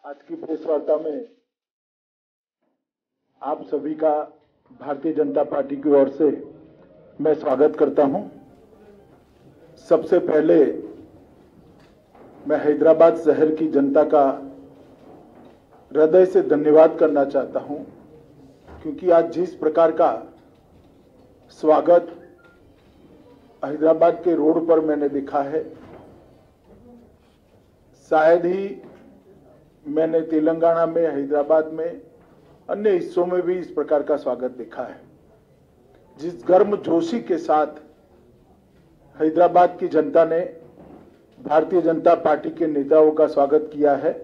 आज की प्रेस वार्ता में आप सभी का भारतीय जनता पार्टी की ओर से मैं स्वागत करता हूं। सबसे पहले मैं हैदराबाद शहर की जनता का हृदय से धन्यवाद करना चाहता हूं, क्योंकि आज जिस प्रकार का स्वागत हैदराबाद के रोड पर मैंने देखा है, शायद ही मैंने तेलंगाना में, हैदराबाद में, अन्य हिस्सों में भी इस प्रकार का स्वागत देखा है। जिस गर्मजोशी के साथ हैदराबाद की जनता ने भारतीय जनता पार्टी के नेताओं का स्वागत किया है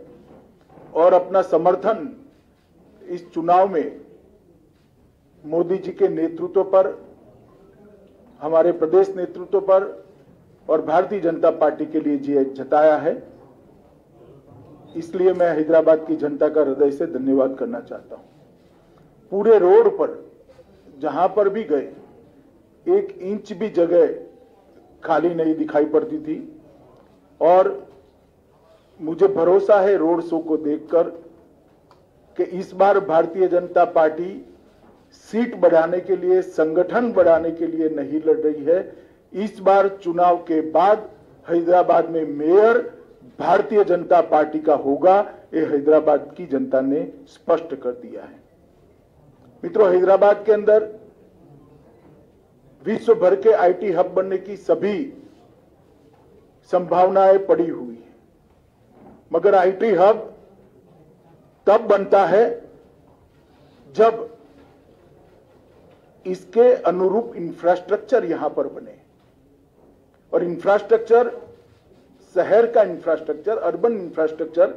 और अपना समर्थन इस चुनाव में मोदी जी के नेतृत्व पर, हमारे प्रदेश नेतृत्व पर और भारतीय जनता पार्टी के लिए जताया है, इसलिए मैं हैदराबाद की जनता का हृदय से धन्यवाद करना चाहता हूं। पूरे रोड पर जहां पर भी गए, 1 इंच भी जगह खाली नहीं दिखाई पड़ती थी और मुझे भरोसा है रोड शो को देखकर कि इस बार भारतीय जनता पार्टी सीट बढ़ाने के लिए, संगठन बढ़ाने के लिए नहीं लड़ रही है। इस बार चुनाव के बाद हैदराबाद में मेयर भारतीय जनता पार्टी का होगा, ये हैदराबाद की जनता ने स्पष्ट कर दिया है। मित्रों, हैदराबाद के अंदर विश्व भर के आईटी हब बनने की सभी संभावनाएं पड़ी हुई है, मगर आईटी हब तब बनता है जब इसके अनुरूप इंफ्रास्ट्रक्चर यहां पर बने, और इंफ्रास्ट्रक्चर, शहर का इंफ्रास्ट्रक्चर, अर्बन इंफ्रास्ट्रक्चर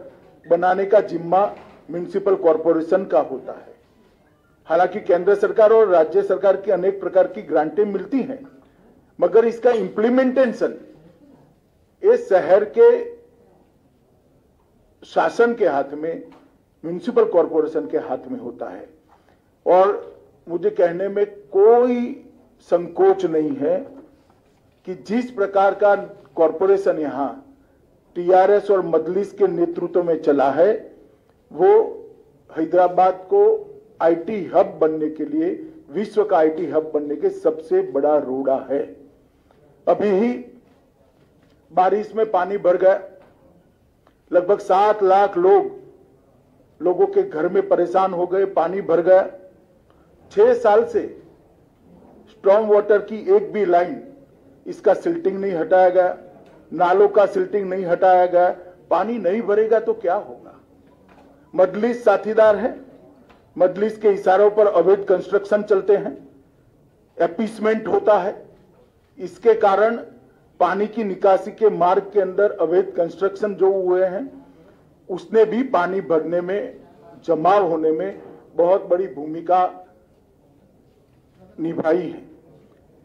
बनाने का जिम्मा म्युनिसिपल कॉरपोरेशन का होता है। हालांकि केंद्र सरकार और राज्य सरकार की अनेक प्रकार की ग्रांटें मिलती हैं, मगर इसका इंप्लीमेंटेशन ये शहर के शासन के हाथ में, म्युनिसिपल कॉरपोरेशन के हाथ में होता है। और मुझे कहने में कोई संकोच नहीं है कि जिस प्रकार का कॉरपोरेशन यहां टीआरएस और मजलिस के नेतृत्व में चला है, वो हैदराबाद को आईटी हब बनने के लिए, विश्व का आईटी हब बनने के सबसे बड़ा रोड़ा है। अभी ही बारिश में पानी भर गया, लगभग 7 लाख लोगों के घर में परेशान हो गए, पानी भर गया। 6 साल से स्टॉर्म वाटर की एक भी लाइन, इसका सिल्टिंग नहीं हटाया गया, नालों का सिल्टिंग नहीं हटाया गया। पानी नहीं भरेगा तो क्या होगा? मजलिस साथीदार है, मजलिस के इशारों पर अवैध कंस्ट्रक्शन चलते हैं, एपीसमेंट होता है। इसके कारण पानी की निकासी के मार्ग के अंदर अवैध कंस्ट्रक्शन जो हुए हैं, उसने भी पानी भरने में, जमाव होने में बहुत बड़ी भूमिका निभाई है।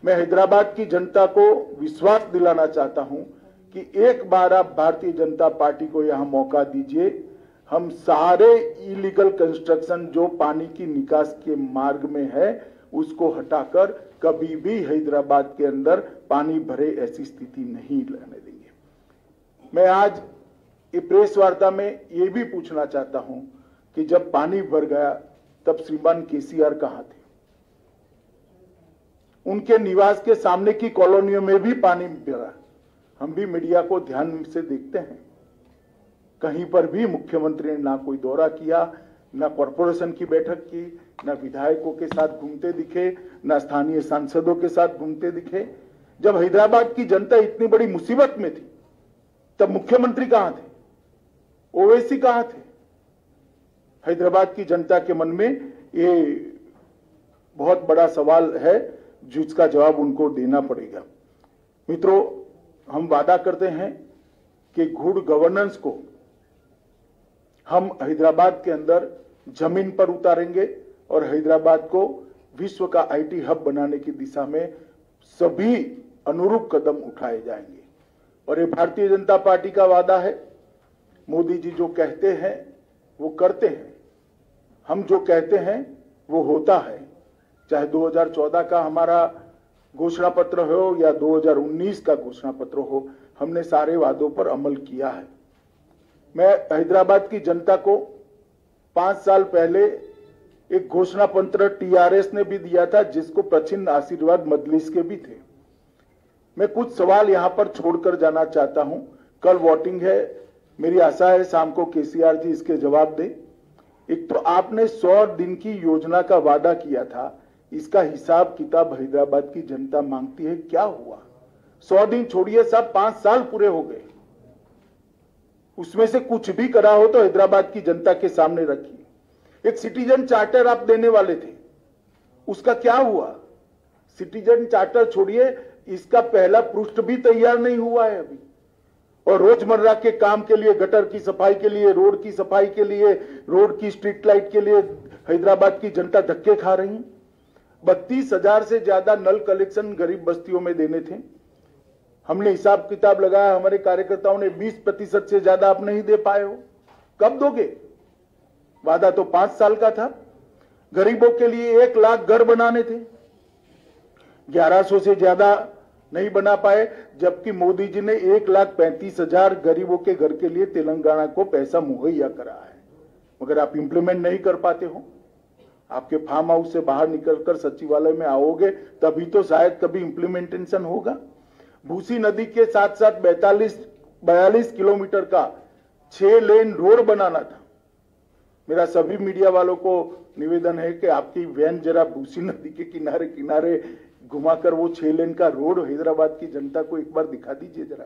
मैं हैदराबाद की जनता को विश्वास दिलाना चाहता हूं कि एक बार आप भारतीय जनता पार्टी को यहां मौका दीजिए। हम सारे इलीगल कंस्ट्रक्शन जो पानी की निकास के मार्ग में है, उसको हटाकर कभी भी हैदराबाद के अंदर पानी भरे ऐसी स्थिति नहीं रहने देंगे। मैं आज ये प्रेस वार्ता में ये भी पूछना चाहता हूं कि जब पानी भर गया तब श्रीमान केसीआर कहां थे? उनके निवास के सामने की कॉलोनियों में भी पानी भरा। हम भी मीडिया को ध्यान से देखते हैं, कहीं पर भी मुख्यमंत्री ने ना कोई दौरा किया, ना कॉरपोरेशन की बैठक की, ना विधायकों के साथ घूमते दिखे, ना स्थानीय सांसदों के साथ घूमते दिखे। जब हैदराबाद की जनता इतनी बड़ी मुसीबत में थी, तब मुख्यमंत्री कहां थे? ओवैसी कहां थे? हैदराबाद की जनता के मन में ये बहुत बड़ा सवाल है, जिसका जवाब उनको देना पड़ेगा। मित्रों, हम वादा करते हैं कि गुड गवर्नेंस को हम हैदराबाद के अंदर जमीन पर उतारेंगे और हैदराबाद को विश्व का आईटी हब बनाने की दिशा में सभी अनुरूप कदम उठाए जाएंगे। और ये भारतीय जनता पार्टी का वादा है। मोदी जी जो कहते हैं वो करते हैं, हम जो कहते हैं वो होता है। चाहे 2014 का हमारा घोषणा पत्र हो या 2019 का घोषणा पत्र हो, हमने सारे वादों पर अमल किया है। मैं हैदराबाद की जनता को 5 साल पहले एक घोषणा पत्र टीआरएस ने भी दिया था, जिसको प्रचिन्न आशीर्वाद मजलिस के भी थे। मैं कुछ सवाल यहां पर छोड़कर जाना चाहता हूं। कल वोटिंग है, मेरी आशा है शाम को केसीआर जी इसके जवाब दे। एक तो आपने 100 दिन की योजना का वादा किया था, इसका हिसाब किताब हैदराबाद की जनता मांगती है। क्या हुआ? 100 दिन छोड़िए साहब, 5 साल पूरे हो गए। उसमें से कुछ भी करा हो तो हैदराबाद की जनता के सामने रखिए। एक सिटीजन चार्टर आप देने वाले थे, उसका क्या हुआ? सिटीजन चार्टर छोड़िए, इसका पहला पृष्ठ भी तैयार नहीं हुआ है अभी। और रोजमर्रा के काम के लिए, गटर की सफाई के लिए, रोड की सफाई के लिए, रोड की स्ट्रीट लाइट के लिए हैदराबाद की जनता धक्के खा रही है। 32,000 से ज्यादा नल कलेक्शन गरीब बस्तियों में देने थे। हमने हिसाब किताब लगाया, हमारे कार्यकर्ताओं ने 20% से ज्यादा आप नहीं दे पाए हो। कब दोगे? वादा तो 5 साल का था। गरीबों के लिए 1 लाख घर बनाने थे, 1100 से ज्यादा नहीं बना पाए, जबकि मोदी जी ने 1,35,000 गरीबों के घर के लिए तेलंगाना को पैसा मुहैया करा है, मगर आप इंप्लीमेंट नहीं कर पाते हो। आपके फार्म हाउस से बाहर निकलकर सचिवालय में आओगे तभी तो शायद कभी इंप्लीमेंटेशन होगा। भूसी नदी के साथ साथ 42 किलोमीटर का 6 लेन रोड बनाना था। मेरा सभी मीडिया वालों को निवेदन है कि आपकी वैन जरा भूसी नदी के किनारे किनारे घुमाकर वो 6 लेन का रोड हैदराबाद की जनता को एक बार दिखा दीजिए जरा।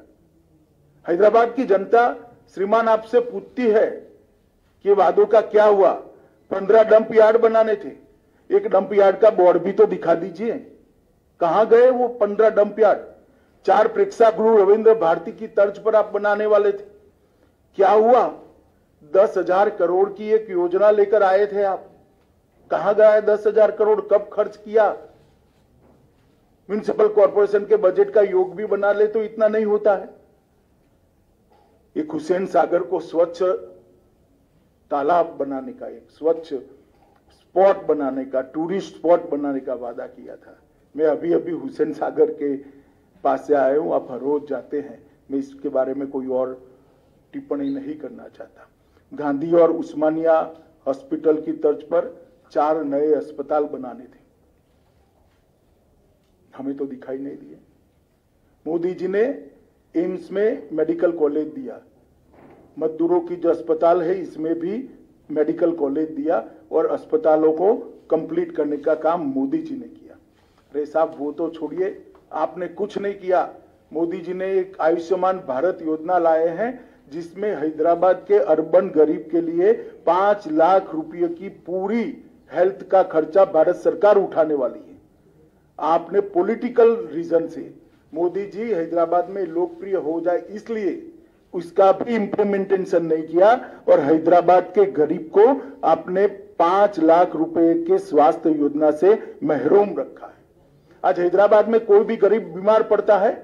हैदराबाद की जनता श्रीमान आपसे पूछती है कि वादों का क्या हुआ। 15 डंप यार्ड बनाने थे, एक डंप यार्ड का बोर्ड भी तो दिखा दीजिए। कहां गए वो 15 डंप यार्ड? 4 प्रेक्षागृह रविंद्र भारती की तर्ज पर आप बनाने वाले थे, क्या हुआ? 10,000 करोड़ की एक योजना लेकर आए थे आप, कहां गया 10,000 करोड़? कब खर्च किया? म्युनिसिपल कॉर्पोरेशन के बजट का योग भी बना ले तो इतना नहीं होता है। एक हुसैन सागर को स्वच्छ तालाब बनाने का, एक स्वच्छ स्पॉट बनाने का, टूरिस्ट स्पॉट बनाने का वादा किया था। मैं अभी अभी हुसैन सागर के पास से आया हूं, आप हर रोज जाते हैं, मैं इसके बारे में कोई और टिप्पणी नहीं करना चाहता। गांधी और उस्मानिया हॉस्पिटल की तर्ज पर 4 नए अस्पताल बनाने थे, हमें तो दिखाई नहीं दिए। मोदी जी ने एम्स में मेडिकल कॉलेज दिया, मजदूरों की जो अस्पताल है इसमें भी मेडिकल कॉलेज दिया और अस्पतालों को कंप्लीट करने का काम मोदी जी ने किया। अरे साहब वो तो छोड़िए, आपने कुछ नहीं किया। मोदी जी ने एक आयुष्मान भारत योजना लाए हैं जिसमें हैदराबाद के अर्बन गरीब के लिए 5 लाख रुपए की पूरी हेल्थ का खर्चा भारत सरकार उठाने वाली है। आपने पॉलिटिकल रीजन से मोदी जी हैदराबाद में लोकप्रिय हो जाए इसलिए उसका भी इंप्लीमेंटेशन नहीं किया और हैदराबाद के गरीब को आपने 5 लाख रुपए के स्वास्थ्य योजना से महरूम रखा है। आज हैदराबाद में कोई भी गरीब बीमार पड़ता है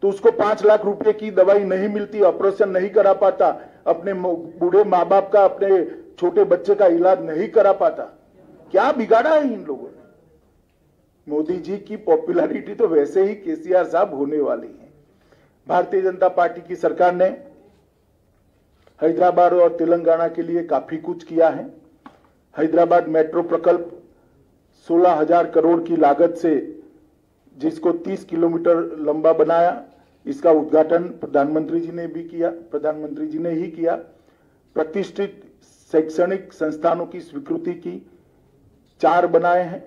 तो उसको 5 लाख रुपए की दवाई नहीं मिलती, ऑपरेशन नहीं करा पाता, अपने बूढ़े माँ बाप का, अपने छोटे बच्चे का इलाज नहीं करा पाता। क्या बिगाड़ा है इन लोगों ने? मोदी जी की पॉपुलैरिटी तो वैसे ही केसीआर साहब होने वाली है। भारतीय जनता पार्टी की सरकार ने हैदराबाद और तेलंगाना के लिए काफी कुछ किया है। हैदराबाद मेट्रो प्रकल्प 16,000 करोड़ की लागत से जिसको 30 किलोमीटर लंबा बनाया, इसका उद्घाटन प्रधानमंत्री जी ने ही किया। प्रतिष्ठित शैक्षणिक संस्थानों की स्वीकृति की 4 बनाए हैं।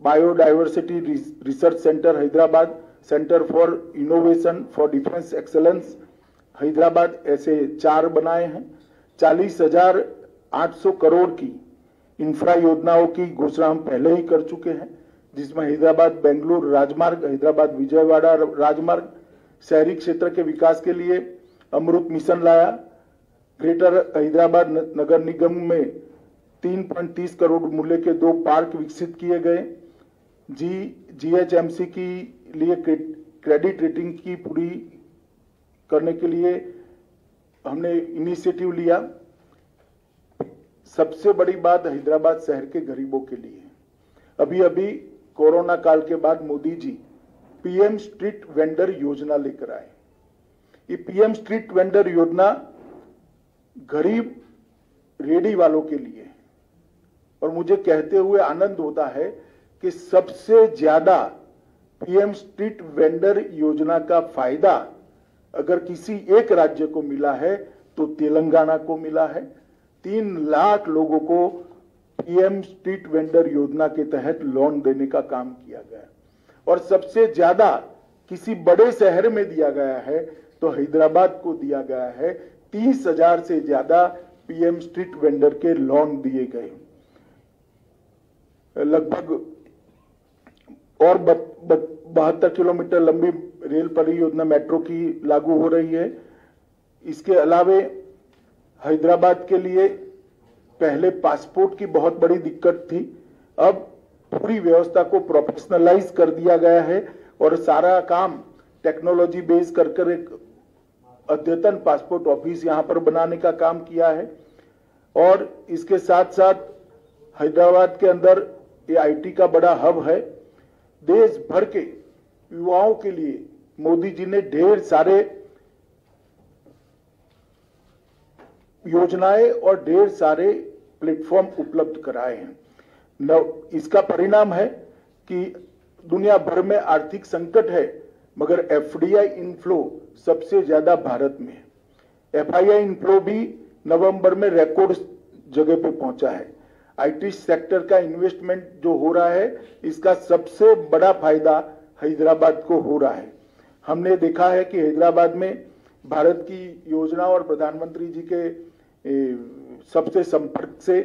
Biodiversity research centre Hyderabad, centre for innovation for defence excellence Hyderabad, ऐसे 4 बनाए हैं। 40,800 करोड़ की इंफ्रा योजनाओं की घोषणा हम पहले ही कर चुके हैं, जिसमें हैदराबाद बेंगलुरु राजमार्ग, हैदराबाद विजयवाड़ा राजमार्ग, शहरी क्षेत्र के विकास के लिए अमृत मिशन लाया। ग्रेटर हैदराबाद नगर निगम में 3.30 करोड़ मूल्य के 2 पार्क विकसित किए गए। जीएचएमसी की लिए क्रेडिट रेटिंग की पूरी करने के लिए हमने इनिशिएटिव लिया। सबसे बड़ी बात हैदराबाद शहर के गरीबों के लिए है। अभी अभी कोरोना काल के बाद Modi ji PM street vendor योजना लेकर आए। ये पीएम स्ट्रीट वेंडर योजना गरीब रेडी वालों के लिए। और मुझे कहते हुए आनंद होता है कि सबसे ज्यादा पीएम स्ट्रीट वेंडर योजना का फायदा अगर किसी एक राज्य को मिला है तो तेलंगाना को मिला है। 3 लाख लोगों को पीएम स्ट्रीट वेंडर योजना के तहत लोन देने का काम किया गया और सबसे ज्यादा किसी बड़े शहर में दिया गया है तो हैदराबाद को दिया गया है। 30,000 से ज्यादा पीएम स्ट्रीट वेंडर के लोन दिए गए। लगभग और 72 किलोमीटर लंबी रेल परियोजना मेट्रो की लागू हो रही है। इसके अलावे हैदराबाद के लिए पहले पासपोर्ट की बहुत बड़ी दिक्कत थी, अब पूरी व्यवस्था को प्रोफेशनलाइज कर दिया गया है और सारा काम टेक्नोलॉजी बेस कर एक अद्यतन पासपोर्ट ऑफिस यहां पर बनाने का काम किया है। और इसके साथ साथ हैदराबाद के अंदर ये आईटी का बड़ा हब है। देश भर के युवाओं के लिए मोदी जी ने ढेर सारे योजनाएं और ढेर सारे प्लेटफॉर्म उपलब्ध कराए हैं। इसका परिणाम है कि दुनिया भर में आर्थिक संकट है मगर एफडीआई इनफ्लो सबसे ज्यादा भारत में है। एफआईआई इनफ्लो भी नवंबर में रिकॉर्ड जगह पे पहुंचा है। आईटी सेक्टर का इन्वेस्टमेंट जो हो रहा है इसका सबसे बड़ा फायदा हैदराबाद को हो रहा है। हमने देखा है कि हैदराबाद में भारत की योजना और प्रधानमंत्री जी के सबसे संपर्क से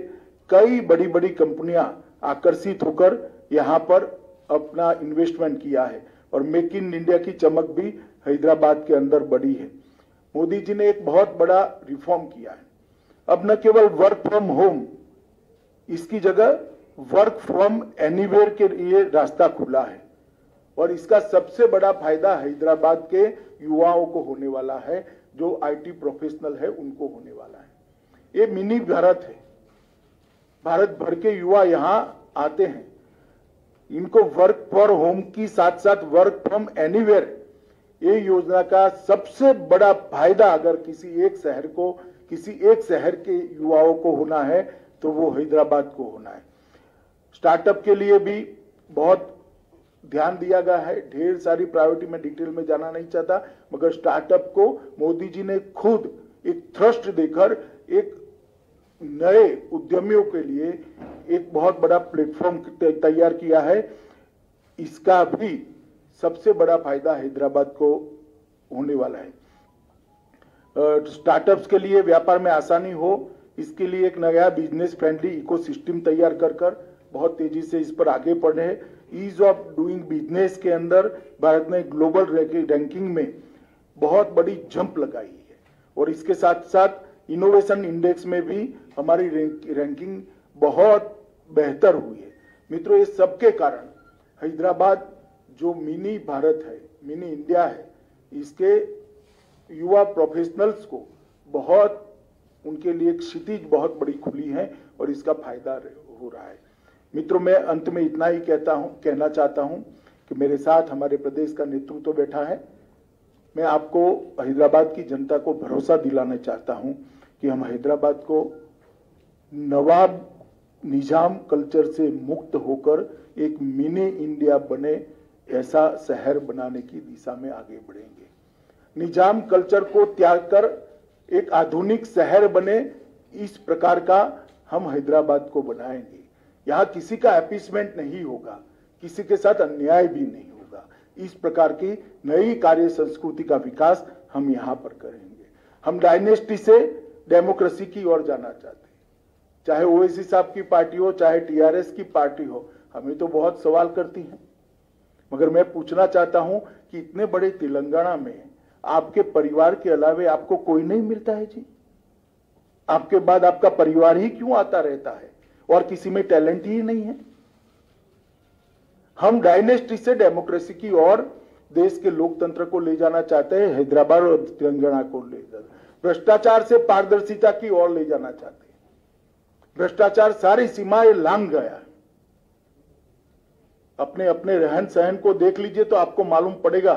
कई बड़ी बड़ी कंपनियां आकर्षित होकर यहां पर अपना इन्वेस्टमेंट किया है और मेक इन इंडिया की चमक भी हैदराबाद के अंदर बढ़ी है। मोदी जी ने एक बहुत बड़ा रिफॉर्म किया है। अब न केवल वर्क फ्रॉम होम, इसकी जगह वर्क फ्रॉम एनीवेयर के लिए रास्ता खुला है और इसका सबसे बड़ा फायदा हैदराबाद के युवाओं को होने वाला है, जो आईटी प्रोफेशनल है उनको होने वाला है। ये मिनी भारत है। भारत भर के युवा यहां आते हैं, इनको वर्क फॉर होम की साथ साथ वर्क फ्रॉम एनीवेयर, ये योजना का सबसे बड़ा फायदा अगर किसी एक शहर के युवाओं को होना है तो वो हैदराबाद को होना है। स्टार्टअप के लिए भी बहुत ध्यान दिया गया है। ढेर सारी प्रायोरिटी में डिटेल में जाना नहीं चाहता मगर स्टार्टअप को मोदी जी ने खुद एक थ्रस्ट देकर एक नए उद्यमियों के लिए एक बहुत बड़ा प्लेटफॉर्म तैयार किया है। इसका भी सबसे बड़ा फायदा हैदराबाद को होने वाला है। स्टार्टअप्स के लिए व्यापार में आसानी हो, इसके लिए एक नया बिजनेस फ्रेंडली इकोसिस्टम तैयार कर बहुत तेजी से इस पर आगे बढ़ रहे हैं। ईज ऑफ डूइंग बिजनेस के अंदर भारत ने ग्लोबल रैंकिंग में बहुत बड़ी जंप लगाई है और इसके साथ साथ इनोवेशन इंडेक्स में भी हमारी रैंकिंग बहुत बेहतर हुई है। मित्रों, ये सबके कारण हैदराबाद जो मिनी भारत है, मिनी इंडिया है, इसके युवा प्रोफेशनलस को बहुत, उनके लिए एक क्षितिज बहुत बड़ी खुली है और इसका फायदा हो रहा है। मित्रों, मैं अंत में इतना ही कहना चाहता हूं कि मेरे साथ हमारे प्रदेश का नेतृत्व बैठा है। मैं आपको हैदराबाद की जनता को भरोसा दिलाना चाहता हूं कि हम हैदराबाद को नवाब निजाम कल्चर से मुक्त होकर एक मिनी इंडिया बने ऐसा शहर बनाने की दिशा में आगे बढ़ेंगे। निजाम कल्चर को त्याग कर एक आधुनिक शहर बने, इस प्रकार का हम हैदराबाद को बनाएंगे। यहां किसी का अपीसमेंट नहीं होगा, किसी के साथ अन्याय भी नहीं होगा। इस प्रकार की नई कार्य संस्कृति का विकास हम यहां पर करेंगे। हम डायनेस्टी से डेमोक्रेसी की ओर जाना चाहते हैं। चाहे ओवैसी साहब की पार्टी हो, चाहे टीआरएस की पार्टी हो, हमें तो बहुत सवाल करती हैं, मगर मैं पूछना चाहता हूं कि इतने बड़े तेलंगाना में आपके परिवार के अलावे आपको कोई नहीं मिलता है जी? आपके बाद आपका परिवार ही क्यों आता रहता है और किसी में टैलेंट ही नहीं है? हम डायनेस्टी से डेमोक्रेसी की ओर देश के लोकतंत्र को ले जाना चाहते हैं, हैदराबाद और तेलंगाना को ले जाना, भ्रष्टाचार से पारदर्शिता की ओर ले जाना चाहते हैं। भ्रष्टाचार सारी सीमाएं लांघ गया। अपने अपने रहन सहन को देख लीजिए तो आपको मालूम पड़ेगा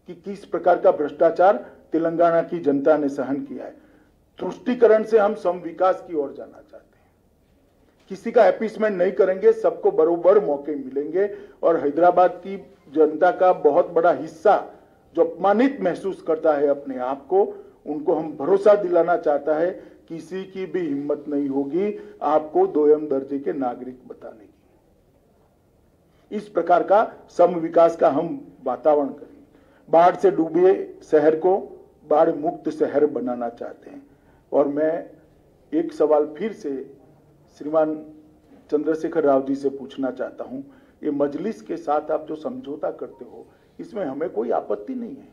कि किस प्रकार का भ्रष्टाचार तेलंगाना की जनता ने सहन किया है। तुष्टीकरण से हम सम विकास की ओर जाना चाहते हैं। किसी का अपीसमेंट नहीं करेंगे, सबको बरोबर मौके मिलेंगे। और हैदराबाद की जनता का बहुत बड़ा हिस्सा जो अपमानित महसूस करता है अपने आप को, उनको हम भरोसा दिलाना चाहता है किसी की भी हिम्मत नहीं होगी आपको दोयम दर्जे के नागरिक बताने की। इस प्रकार का सम विकास का हम वातावरण करें। बाढ़ से डूबे शहर को बाढ़ मुक्त शहर बनाना चाहते हैं। और मैं एक सवाल फिर से श्रीमान चंद्रशेखर राव जी से पूछना चाहता हूं, ये मजलिस के साथ आप जो समझौता करते हो, इसमें हमें कोई आपत्ति नहीं है,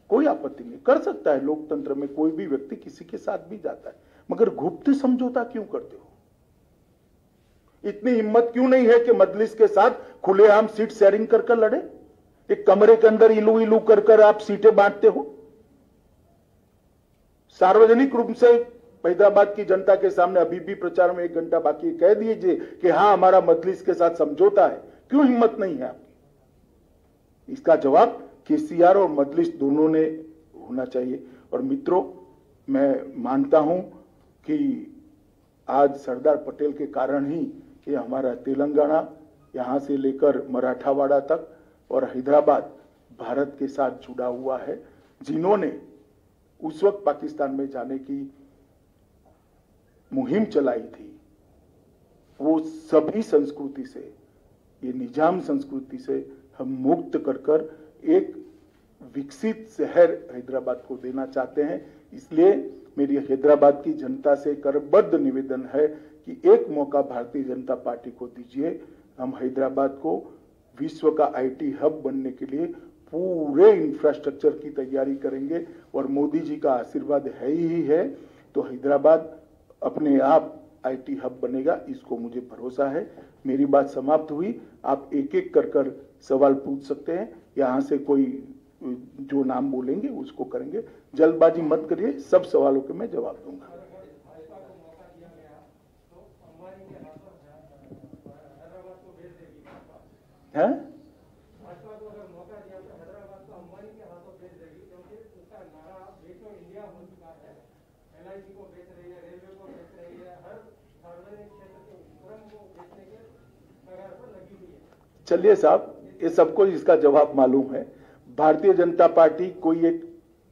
कोई आपत्ति नहीं। कर सकता है, लोकतंत्र में कोई भी व्यक्ति किसी के साथ भी जाता है, मगर गुप्त समझौता क्यों करते हो? इतनी हिम्मत क्यों नहीं है कि मजलिस के साथ खुलेआम सीट शेयरिंग कर लड़े? एक कमरे के अंदर इलू इलू कर आप सीटें बांटते हो। सार्वजनिक रूप से हैदराबाद की जनता के सामने अभी भी प्रचार में 1 घंटा बाकी कह दीजिए कि हां हमारा मजलिस के साथ समझौता है। क्यों हिम्मत नहीं है आपकी? इसका जवाब केसीआर और मजलिस दोनों ने होना चाहिए। और मित्रों, मैं मानता हूं कि आज सरदार पटेल के कारण ही ये हमारा तेलंगाना यहां से लेकर मराठावाड़ा तक और हैदराबाद भारत के साथ जुड़ा हुआ है। जिन्होंने उस वक्त पाकिस्तान में जाने की मुहिम चलाई थी, वो सभी संस्कृति से, ये निजाम संस्कृति से हम मुक्त कर एक विकसित शहर हैदराबाद को देना चाहते हैं। इसलिए मेरी हैदराबाद की जनता से करबद्ध निवेदन है कि एक मौका भारतीय जनता पार्टी को दीजिए। हम हैदराबाद को विश्व का आईटी हब बनने के लिए पूरे इंफ्रास्ट्रक्चर की तैयारी करेंगे और मोदी जी का आशीर्वाद है ही है, तो हैदराबाद अपने आप आईटी हब बनेगा, इसको मुझे भरोसा है। मेरी बात समाप्त हुई। आप एक एक कर सवाल पूछ सकते हैं। यहां से कोई जो नाम बोलेंगे उसको करेंगे। जल्दबाजी मत करिए, सब सवालों के मैं जवाब दूंगा। हैं? चलिए साहब, ये सबको इसका जवाब मालूम है। भारतीय जनता पार्टी कोई एक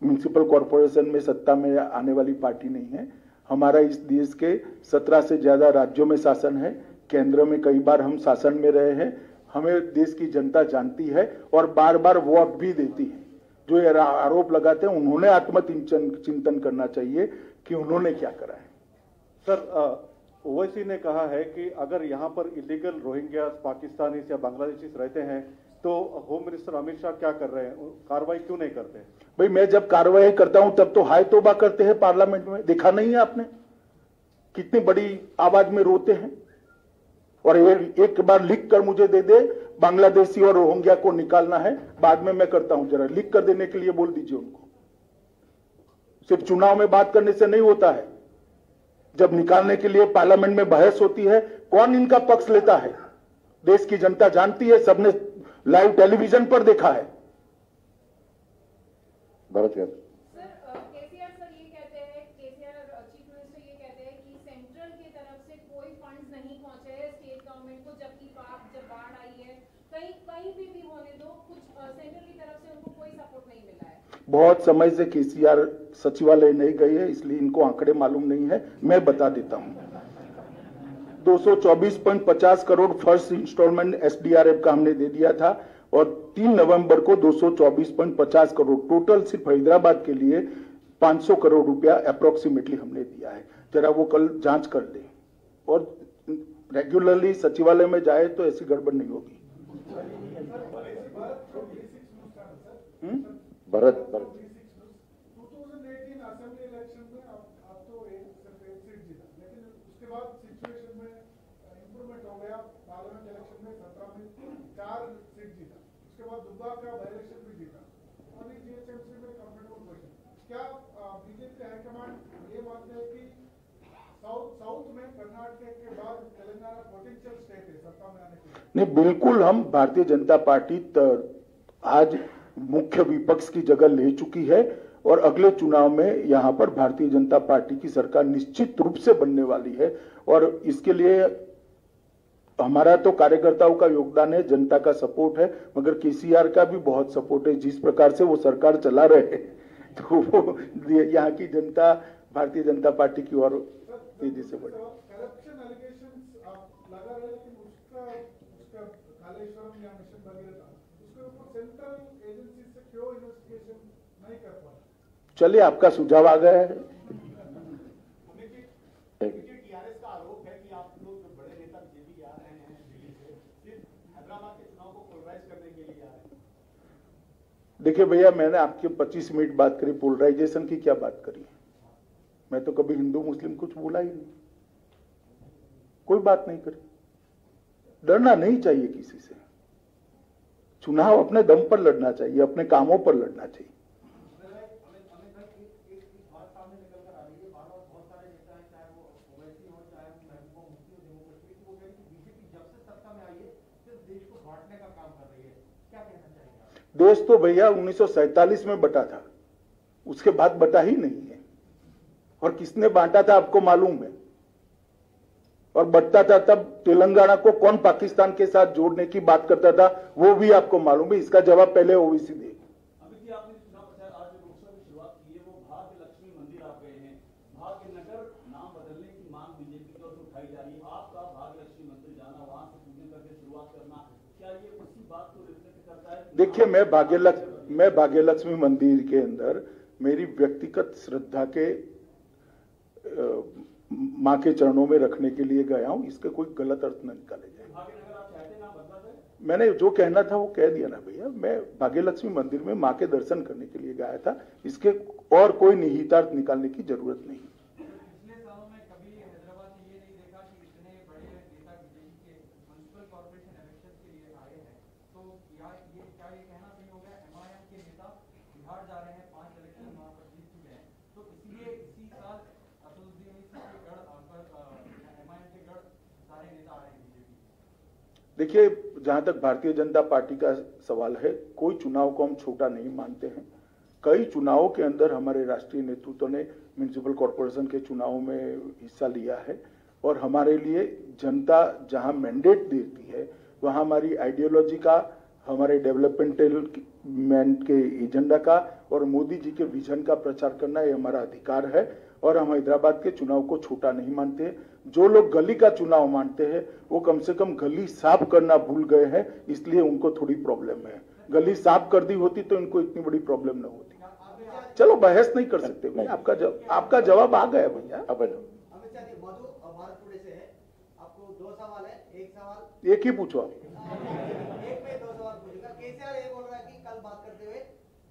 म्युनिसिपल कॉरपोरेशन में सत्ता में आने वाली पार्टी नहीं है। हमारा इस देश के 17 से ज्यादा राज्यों में शासन है, केंद्र में कई बार हम शासन में रहे हैं। हमें देश की जनता जानती है और बार बार वोट भी देती है। जो ये आरोप लगाते हैं, उन्होंने आत्मचिंतन करना चाहिए कि उन्होंने क्या करा है। सर, ओवैसी ने कहा है कि अगर यहाँ पर इलीगल रोहिंग्या पाकिस्तानी या बांग्लादेशी रहते हैं तो होम मिनिस्टर अमित शाह क्या कर रहे हैं, कार्रवाई क्यों नहीं करते? भाई, मैं जब कार्रवाई करता हूं तब तो हाय तौबा करते हैं पार्लियामेंट में। देखा नहीं है आपने कितनी बड़ी आवाज में रोते हैं? और एक बार लिख कर मुझे दे दे, बांग्लादेशी और रोहिंग्या को निकालना है, बाद में मैं करता हूं। जरा लिख कर देने के लिए बोल दीजिए उनको। सिर्फ चुनाव में बात करने से नहीं होता है। जब निकालने के लिए पार्लियामेंट में बहस होती है, कौन इनका पक्ष लेता है? देश की जनता जानती है, सबने लाइव टेलीविजन पर देखा है। भारत का केसीआर सर ये कहते हैं, केसीआर चीफ मिनिस्टर ये कहते हैं कि सेंट्रल की तरफ से कोई फंड्स नहीं पहुंचे हैं स्टेट गवर्नमेंट को, जबकि जब बाढ़ आई है कहीं भी होने दो, कुछ सेंट्रल की तरफ से उनको कोई सपोर्ट नहीं मिला है। बहुत समय से केसीआर सचिवालय नहीं गई है, इसलिए इनको आंकड़े मालूम नहीं है। मैं बता देता हूं, 224.50 करोड़ फर्स्ट इंस्टॉलमेंट एसडीआरएफ का हमने दे दिया था और 3 नवंबर को 224.50 करोड़ टोटल सिर्फ हैदराबाद के लिए 500 करोड़ रुपया अप्रोक्सीमेटली हमने दिया है। जरा वो कल जांच कर ले और रेगुलरली सचिवालय में जाए तो ऐसी गड़बड़ नहीं होगी। भारत 2018 असेंबली इलेक्शन में आप तो सिर्फ एक सीट जीता, लेकिन उसके बाद सिचुएशन में इंप्रूवमेंट हो गया। पार्लियामेंट इलेक्शन में 17 में 4 सीट जीता, उसके बाद दुब्बा का बाई इलेक्शन भी जीता और जीएचएमसी में कंफर्टेबल पोजीशन। क्या बीजेपी हाईकमांड ये मानते हैं कि साउथ में कर्नाटक के बाद तेलंगाना पोटेंशियल स्टेट है सत्ता में आने के लिए? नहीं, बिल्कुल। हम भारतीय जनता पार्टी आज मुख्य विपक्ष की जगह ले चुकी है और अगले चुनाव में यहां पर भारतीय जनता पार्टी की सरकार निश्चित रूप से बनने वाली है। और इसके लिए हमारा तो कार्यकर्ताओं का योगदान है, जनता का सपोर्ट है, मगर केसीआर का भी बहुत सपोर्ट है। जिस प्रकार से वो सरकार चला रहे हैं तो वो यहाँ की जनता भारतीय जनता पार्टी की ओर तेजी से बढ़े। करप्शन एलिगेशंस आप लगा रहे हैं, लेकिन उसका कालेश्वरम या मिशन भगीरथ उसके ऊपर सेंट्रल एजेंसी से क्यों इन्वेस्टिगेशन नहीं कर पा रहे? चलिए, आपका सुझाव आ गया है। टीआरएस का आरोप है कि आप लोग जो बड़े नेता बीजेपी आ रहे हैं दिल्ली से, सिर्फ हैदराबाद के चुनाव को पोलराइज करने के लिए आ रहे हैं। देखिए भैया, मैंने आपके 25 मिनट बात करी, पोलराइजेशन की क्या बात करी? मैं तो कभी हिंदू मुस्लिम कुछ बोला ही नहीं, कोई बात नहीं करी। डरना नहीं चाहिए किसी से, चुनाव अपने दम पर लड़ना चाहिए, अपने कामों पर लड़ना चाहिए। देश तो भैया 1947 में बटा था, उसके बाद बटा ही नहीं है। और किसने बांटा था आपको मालूम है? और बटता था तब तेलंगाना को कौन पाकिस्तान के साथ जोड़ने की बात करता था, वो भी आपको मालूम है। इसका जवाब पहले ओवैसी दे। अभी जी आपने चुनाव प्रचार आज लोकसभा की शुरुआत की है, वो भाग्य लक्ष्मी मंदिर आप गए हैं। भाग्य नगर नाम बदलने की मांग बीजेपी की ओर से उठाई जा रही है। आपका भाग्य लक्ष्मी मंदिर जाना, वहां से पूजन करके शुरुआत करना, क्या ये उसी बात को रिफ्लेक्ट करता है? देखिए, मैं भाग्यलक्ष्मी मंदिर के अंदर मेरी व्यक्तिगत श्रद्धा के मां के चरणों में रखने के लिए गया हूं। इसके कोई गलत अर्थ न निकाले जाए। मैंने जो कहना था वो कह दिया ना भैया। मैं भाग्यलक्ष्मी मंदिर में मां के दर्शन करने के लिए गया था, इसके और कोई निहितार्थ निकालने की जरूरत नहीं। पिछले सालों में कभी हैदराबाद में ये नहीं देखा कि इतने बड़े नेता बीजेपी के म्युनिसिपल कॉर्पोरेशन इलेक्शन के लिए आए हैं, तो क्या ये कहना सही होगा? एमआईएम के नेता बिहार जा रहे हैं, 5 इलेक्शन वहां पर जीत चुके हैं, तो इसलिए इसी साल असदुद्दीन ओवैसी के गढ़ एमआईएम के गढ़ सारे नेता आ रहे हैं बीजेपी। देखिए, जहां तक भारतीय जनता पार्टी का सवाल है, कोई चुनाव को हम छोटा नहीं मानते हैं। कई चुनावों के अंदर हमारे राष्ट्रीय नेतृत्व ने म्युनिसिपल कॉर्पोरेशन के चुनाव में हिस्सा लिया है, और हमारे लिए जनता जहां मैंडेट देती है वहां हमारी आइडियोलॉजी का, हमारे डेवलपमेंट के एजेंडा का और मोदी जी के विजन का प्रचार करना ये हमारा अधिकार है। और हम हैदराबाद के चुनाव को छोटा नहीं मानते। जो लोग गली का चुनाव मानते हैं वो कम से कम गली साफ करना भूल गए हैं, इसलिए उनको थोड़ी प्रॉब्लम है। गली साफ कर दी होती तो इनको इतनी बड़ी प्रॉब्लम न होती। चलो, बहस नहीं कर सकते भैया। आपका जवाब आ गया भैया। अब अमित शाह जी, मधु भारत टुडे से है। आपको 2 सवाल है। एक सवाल एक ही पूछो आप। एक में 2 सवाल पूछूंगा। केसीआर ये बोल रहा है कि कल बात करते हुए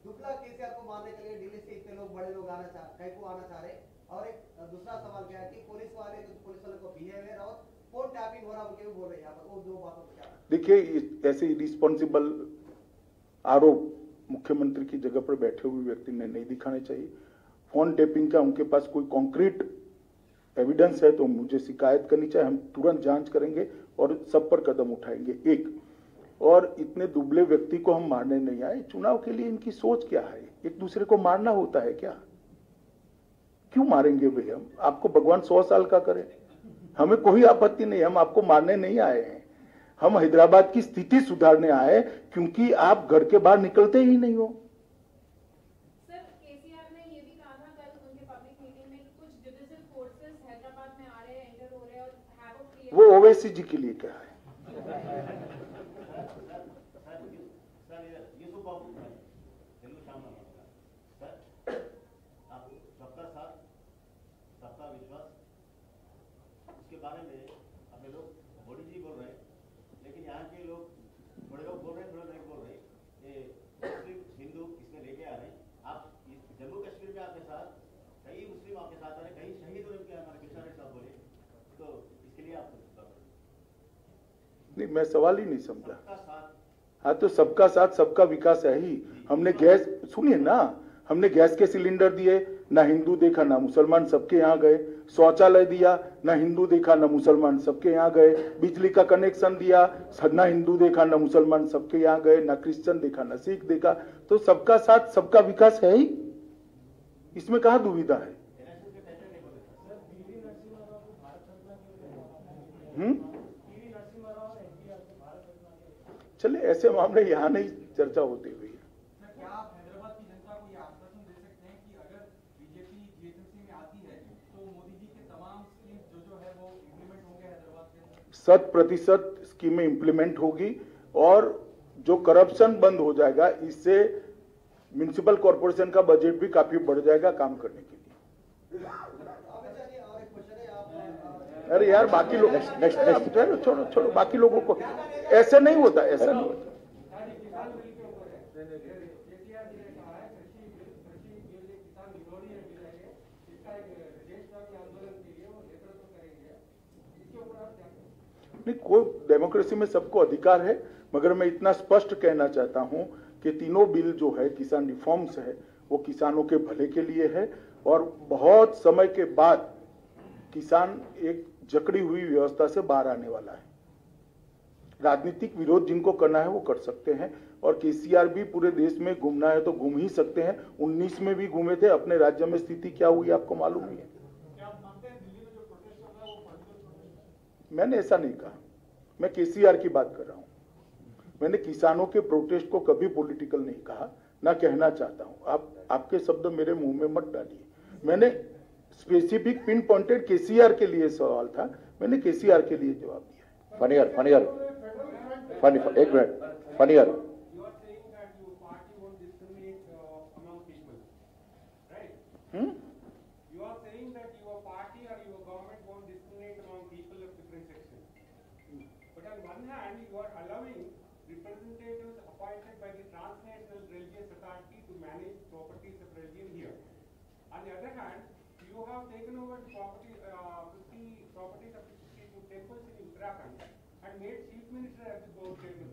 दुबला केसीआर को मारने के लिए दिल्ली से इतने लोग, बड़े लोग आना चाह रहे। और एक दूसरा सवाल क्या है कि पुलिस वाले को बिहेवियर और फोन टैपिंग हो रहा है, उनके भी बोल रहे हैं यहाँ पर। वो 2 बातों को क्या? देखिए, ऐसे रिस्पॉन्सिबल आरोप मुख्यमंत्री की जगह पर बैठे हुए व्यक्ति ने नहीं दिखाने चाहिए। फोन टेपिंग का उनके पास कोई कॉन्क्रीट एविडेंस है तो मुझे शिकायत करनी चाहिए, हम तुरंत जांच करेंगे और सब पर कदम उठाएंगे। एक और इतने दुबले व्यक्ति को हम मारने नहीं आए। चुनाव के लिए इनकी सोच क्या है? एक दूसरे को मारना होता है क्या? क्यों मारेंगे भैया? हम आपको भगवान 100 साल का करे, हमें कोई आपत्ति नहीं। हम आपको मारने नहीं आए हैं, हम हैदराबाद की स्थिति सुधारने आए, क्योंकि आप घर के बाहर निकलते ही नहीं हो। सर, केसीआर ने ये भी कहा था कल उनके पब्लिक मीटिंग में कि कुछ जुडिशियल फोर्सेस हैदराबाद में आ रहे हैं, एंटर हो रहे हैं और हैवॉक क्रिएट। वो ओवैसी जी के लिए क्या है? सबका साथ सबका विश्वास, उसके बारे में अपने लोग मोदी जी बोल रहे हैं, लेकिन यहाँ के लोग थोड़े लोग बोल रहे हैं, थोड़े नहीं बोल रहे। ये मुस्लिम हिंदू इसमें लेके आ रहे हैं। आप जम्मू कश्मीर में आपके साथ कई मुस्लिम आपके साथ आ रहे, कई शहीद हुए हमारे कृष्णा रेड्डी साहब बोले, तो इसके लिए आप नहीं, मैं सवाल ही नहीं समझा। सबका साथ, हाँ तो सबका साथ सबका विकास है ही। हमने गैस, सुनिए ना, हमने गैस के सिलेंडर दिए, ना हिंदू देखा ना मुसलमान, सबके यहाँ गए। शौचालय दिया, ना हिंदू देखा ना मुसलमान, सबके यहाँ गए। बिजली का कनेक्शन दिया, ना हिंदू देखा ना मुसलमान, सबके यहाँ गए। ना क्रिश्चियन देखा ना सिख देखा। तो सबका साथ सबका विकास है ही। इसमें कहाँ दुविधा है? चलिए, ऐसे मामले यहाँ नहीं चर्चा होती हुई है। क्या आप हैदराबाद की जनता को यह आश्वासन दे सकते हैं कि अगर बीजेपी जीएचएमसी में आती है तो मोदी जी के तमाम स्कीम जो है वो इम्प्लीमेंट होंगे हैदराबाद के अंदर? 100% स्कीमें इंप्लीमेंट होगी और जो करप्शन बंद हो जाएगा, इससे म्युनिसिपल कॉर्पोरेशन का बजट भी काफी बढ़ जाएगा काम करने के लिए। अरे यार, बाकी लोग नेक्स्ट छोड़ो, बाकी लोगों को ऐसे नहीं होता, ऐसा नहीं होता। नहीं, कोई डेमोक्रेसी में सबको अधिकार है, मगर मैं इतना स्पष्ट कहना चाहता हूं कि तीनों बिल जो है किसान रिफॉर्म्स है, वो किसानों के भले के लिए है और बहुत समय के बाद किसान एक जकड़ी हुई व्यवस्था से बाहर आने वाला है। राजनीतिक विरोध जिनको करना है वो कर सकते हैं और केसीआर भी पूरे देश में घूमना है तो घूम ही सकते हैं। 19 में भी घूमे थे, अपने राज्य में स्थिति क्या हुई आपको मालूम ही है। मैंने ऐसा नहीं कहा, मैं केसीआर की बात कर रहा हूं। मैंने किसानों के प्रोटेस्ट को कभी पॉलिटिकल नहीं कहा, ना कहना चाहता हूं। आप आपके शब्द मेरे मुंह में मत डालिए। मैंने स्पेसिफिक पिन पॉइंटेड केसीआर के लिए सवाल था, मैंने केसीआर के लिए जवाब दिया। फनियर एक minute, funnier On the other hand, you have taken over the property, 50 properties of 52 temples in Uttarakhand and made chief minister as the board chairman.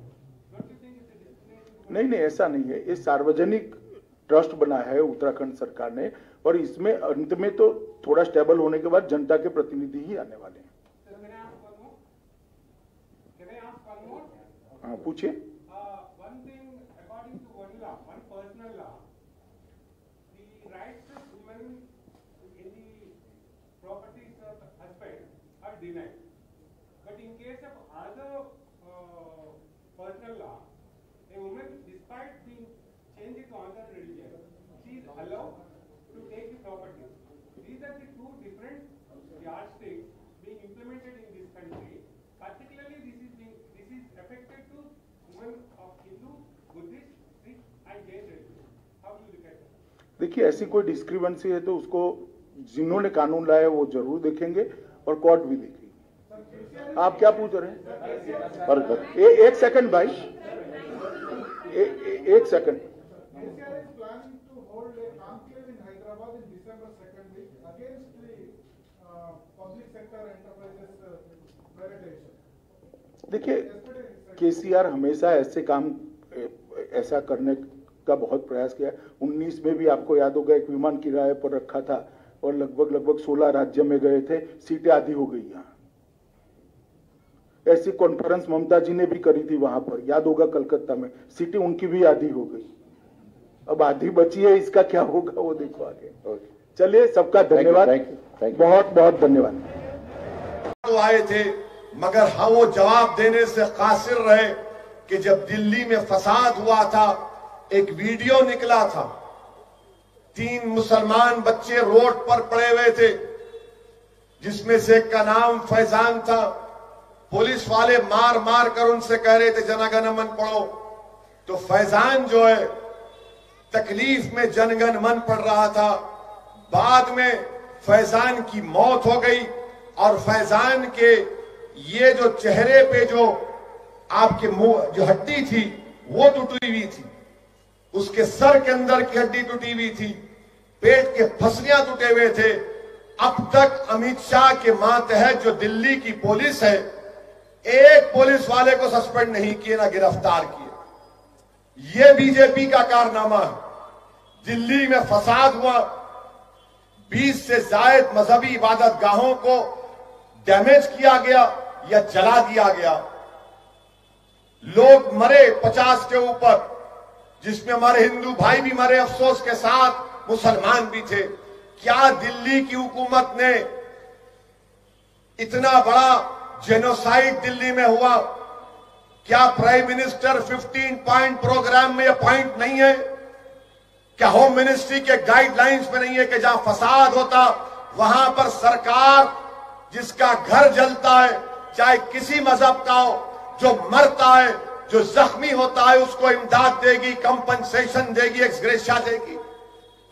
Don't you think it's a discrimination? नहीं, ऐसा नहीं है। ये सार्वजनिक trust बना है उत्तराखंड सरकार ने और इसमें अंत में तो थोड़ा स्टेबल होने के बाद जनता के प्रतिनिधि ही आने वाले हैं। हाँ, पूछिए। One thing, according to one law, one personal law, the rights of women in the properties of husband are denied. But in case of other personal law, a woman, despite being changed to another religion, she is allowed to take the property. These are the two different yardsticks being implemented in this country. Particularly, this is affected to women of Hindu, Buddhist, Sikh, and Jain religion. How do you look at that? देखिए, ऐसी कोई discrepancy है तो उसको जिन्होंने कानून लाया वो जरूर देखेंगे और कोर्ट भी देखेगी। आप क्या पूछ रहे हैं? एक सेकंड भाई, एक सेकंड। देखिए, केसीआर हमेशा ऐसे काम ऐसा करने का बहुत प्रयास किया। 19 में भी आपको याद होगा एक विमान किराए पर रखा था और लगभग 16 राज्य में गए थे, सीटें आधी हो गई। यहाँ ऐसी कॉन्फ्रेंस ममता जी ने भी करी थी, वहां पर याद होगा कलकत्ता में, सीटें उनकी भी आधी हो गई। अब आधी बची है, इसका क्या होगा वो देखो आगे। चलिए, सबका धन्यवाद, बहुत बहुत धन्यवाद। तो आए थे मगर हम वो जवाब देने से कासिर रहे कि जब दिल्ली में फसाद हुआ था, एक वीडियो निकला था, 3 मुसलमान बच्चे रोड पर पड़े हुए थे, जिसमें से एक का नाम फैजान था। पुलिस वाले मार मार कर उनसे कह रहे थे जनगण मन पढ़ो, तो फैजान जो है तकलीफ में जनगण मन पढ़ रहा था। बाद में फैजान की मौत हो गई और फैजान के ये जो चेहरे पे जो आपके मुंह जो हड्डी थी वो टूटी हुई थी, उसके सर के अंदर की हड्डी टूटी हुई थी, पेट के फसलियां टूटे हुए थे। अब तक अमित शाह के मातहत जो दिल्ली की पुलिस है, एक पुलिस वाले को सस्पेंड नहीं किए, ना गिरफ्तार किए। ये बीजेपी का कारनामा है। दिल्ली में फसाद हुआ, 20 से ज्यादा मजहबी इबादत गाहों को डैमेज किया गया या जला दिया गया। लोग मरे 50 के ऊपर, जिसमें हमारे हिंदू भाई भी मरे अफसोस के साथ। मुसलमान भी थे। क्या दिल्ली की हुकूमत ने इतना बड़ा जेनोसाइड दिल्ली में हुआ? क्या प्राइम मिनिस्टर 15 पॉइंट प्रोग्राम में यह पॉइंट नहीं है? क्या होम मिनिस्ट्री के गाइडलाइंस में नहीं है कि जहां फसाद होता वहां पर सरकार जिसका घर जलता है, चाहे किसी मजहब का हो, जो मरता है, जो जख्मी होता है, उसको इमदाद देगी, कंपनसेशन देगी, एक्सग्रेशिया देगी?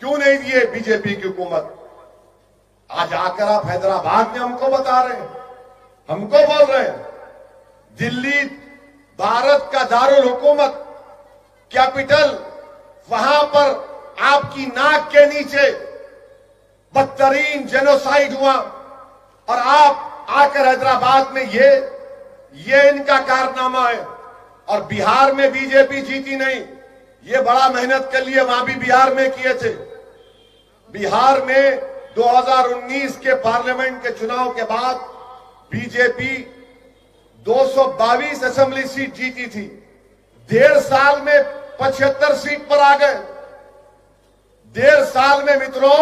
क्यों नहीं दिए बीजेपी की हुकूमत? आज आकर आप हैदराबाद में हमको बता रहे हैं, हमको बोल रहे हैं दिल्ली भारत का दारुल हुकूमत, कैपिटल, वहां पर आपकी नाक के नीचे बदतरीन जेनोसाइड हुआ और आप आकर हैदराबाद में ये इनका कारनामा है। और बिहार में बीजेपी जीती नहीं, ये बड़ा मेहनत कर लिए, वहां भी बिहार में किए थे। बिहार में 2019 के पार्लियामेंट के चुनाव के बाद बीजेपी 222 असेंबली सीट जीती थी। 1.5 साल में 75 सीट पर आ गए। 1.5 साल में मित्रों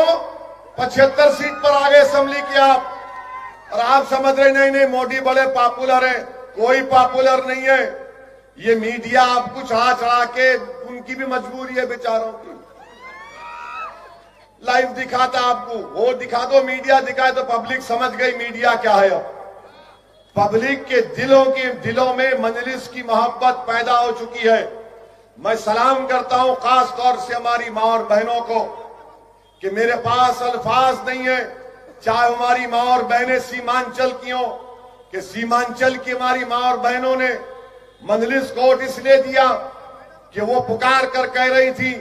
75 सीट पर आ गए असेंबली की आप। और आप समझ रहे नहीं मोदी बड़े पॉपुलर हैं। कोई पॉपुलर नहीं है। ये मीडिया आपको चढ़ा चढ़ा के, उनकी भी मजबूरी है बेचारों की, लाइव दिखाता आपको। वो दिखा दो, मीडिया दिखाए तो पब्लिक समझ गई मीडिया क्या है। अब पब्लिक के दिलों में मजलिस की मोहब्बत पैदा हो चुकी है। मैं सलाम करता हूं खास तौर से हमारी मां और बहनों को कि मेरे पास अल्फाज नहीं है, चाहे हमारी मां और बहनें सीमांचल की हो, कि सीमांचल की हमारी मां और बहनों ने मजलिस को वोट इसलिए दिया कि वो पुकार कर कह रही थी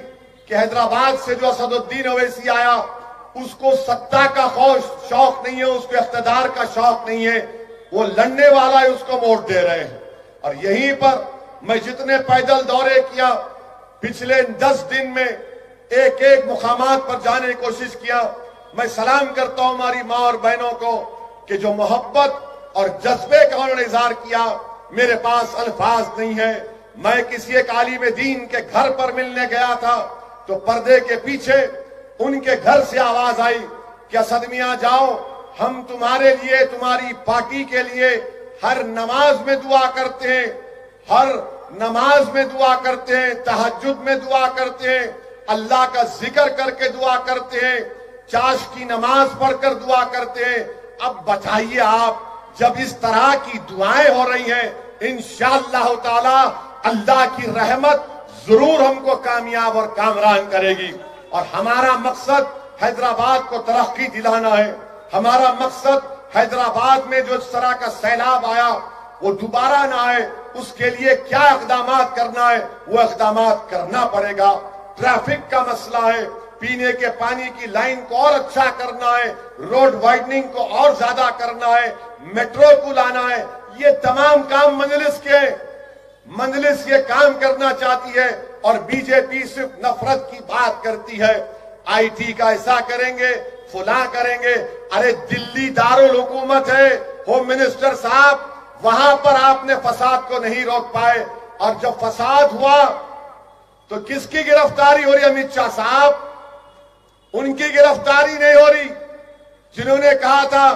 कि हैदराबाद से जो असदुद्दीन ओवैसी आया उसको सत्ता का शौक नहीं है, उसको इख्तिदार का शौक नहीं है, वो लड़ने वाला है, उसको वोट दे रहे हैं। और यहीं पर मैं जितने पैदल दौरे किया पिछले 10 दिन में, एक एक मुकामात पर जाने की कोशिश किया, मैं सलाम करता हूं हमारी मां और बहनों को कि जो मोहब्बत और जज्बे का उन्होंने इजहार किया। मेरे पास अल्फाज नहीं है। मैं किसी एक आलिम दीन के घर पर मिलने गया था तो पर्दे के पीछे उनके घर से आवाज आई कि असद मियां जाओ, हम तुम्हारे लिए, तुम्हारी पार्टी के लिए हर नमाज में दुआ करते हैं, हर नमाज में दुआ करते हैं, तहज्जुद में दुआ करते हैं, अल्लाह का जिक्र करके दुआ करते हैं, चाश की नमाज पढ़कर दुआ करते हैं। अब बताइए आप, जब इस तरह की दुआएं हो रही हैं, इंशाअल्लाह ताला अल्लाह की रहमत जरूर हमको कामयाब और कामरान करेगी। और हमारा मकसद हैदराबाद को तरक्की दिलाना है। हमारा मकसद हैदराबाद में जो इस तरह का सैलाब आया वो दोबारा ना आए, उसके लिए क्या इक़दाम करना है वो इक़दाम करना पड़ेगा। ट्रैफिक का मसला है, पीने के पानी की लाइन को और अच्छा करना है, रोड वाइडनिंग को और ज्यादा करना है, मेट्रो को लाना है। ये तमाम काम मजलिस ये काम करना चाहती है और बीजेपी सिर्फ नफरत की बात करती है। आईटी का ऐसा करेंगे, फुला करेंगे। अरे दिल्ली दारुल हुकूमत है, होम मिनिस्टर साहब, वहां पर आपने फसाद को नहीं रोक पाए। और जब फसाद हुआ तो किसकी गिरफ्तारी हो रही? अमित शाह साहब, उनकी गिरफ्तारी नहीं हो रही जिन्होंने कहा था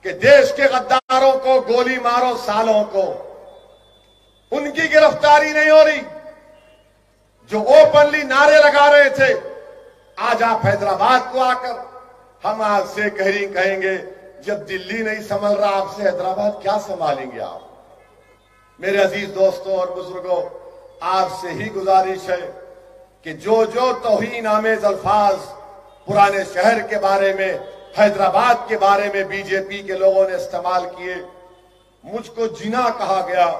कि देश के गद्दारों को गोली मारो सालों को। उनकी गिरफ्तारी नहीं हो रही जो ओपनली नारे लगा रहे थे। आज आप हैदराबाद को आकर हम आज से कहेंगे जब दिल्ली नहीं संभल रहा आपसे हैदराबाद क्या संभालेंगे आप? मेरे अजीज दोस्तों और बुजुर्गों, आपसे ही गुजारिश है कि जो जो तौहीन आमेज अल्फाज पुराने शहर के बारे में, हैदराबाद के बारे में बीजेपी के लोगों ने इस्तेमाल किए, मुझको जिना कहा गया।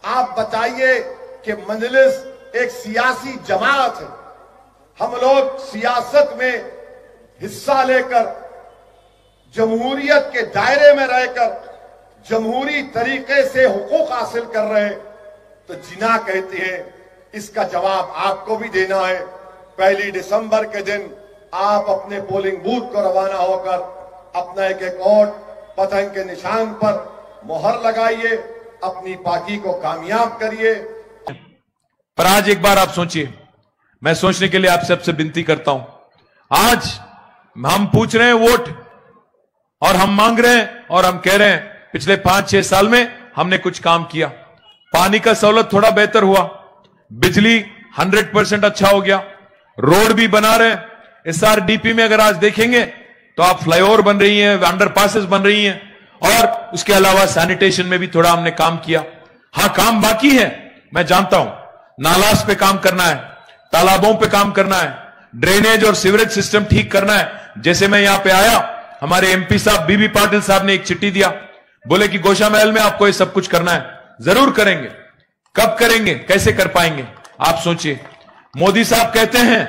आप बताइए कि मजलिस एक सियासी जमात है। हम लोग सियासत में हिस्सा लेकर, जमहूरियत के दायरे में रहकर जमहूरी तरीके से हुकूक हासिल कर रहे हैं, तो जिना कहते हैं। इसका जवाब आपको भी देना है। 1 दिसंबर के दिन आप अपने पोलिंग बूथ को रवाना होकर अपना एक वोट पतंग के निशान पर मोहर लगाइए, अपनी पार्टी को कामयाब करिए। पर आज एक बार आप सोचिए, मैं सोचने के लिए आप सबसे विनती करता हूं। आज हम पूछ रहे हैं वोट, और हम मांग रहे हैं, और हम कह रहे हैं पिछले 5-6 साल में हमने कुछ काम किया। पानी का सहूलत थोड़ा बेहतर हुआ, बिजली 100% अच्छा हो गया, रोड भी बना रहे हैं। SRDP में अगर आज देखेंगे तो आप फ्लाईओवर बन रही हैं, अंडरपासेस बन रही हैं, और उसके अलावा सैनिटेशन में भी थोड़ा हमने काम किया। हां, काम बाकी है, मैं जानता हूं। नालास पे काम करना है, तालाबों पे काम करना है, ड्रेनेज और सीवरेज सिस्टम ठीक करना है। जैसे मैं यहां पे आया, हमारे MP साहब BB पाटिल साहब ने एक चिट्ठी दिया, बोले कि गोशा महल में आपको ये सब कुछ करना है। जरूर करेंगे। कब करेंगे, कैसे कर पाएंगे, आप सोचिए। मोदी साहब कहते हैं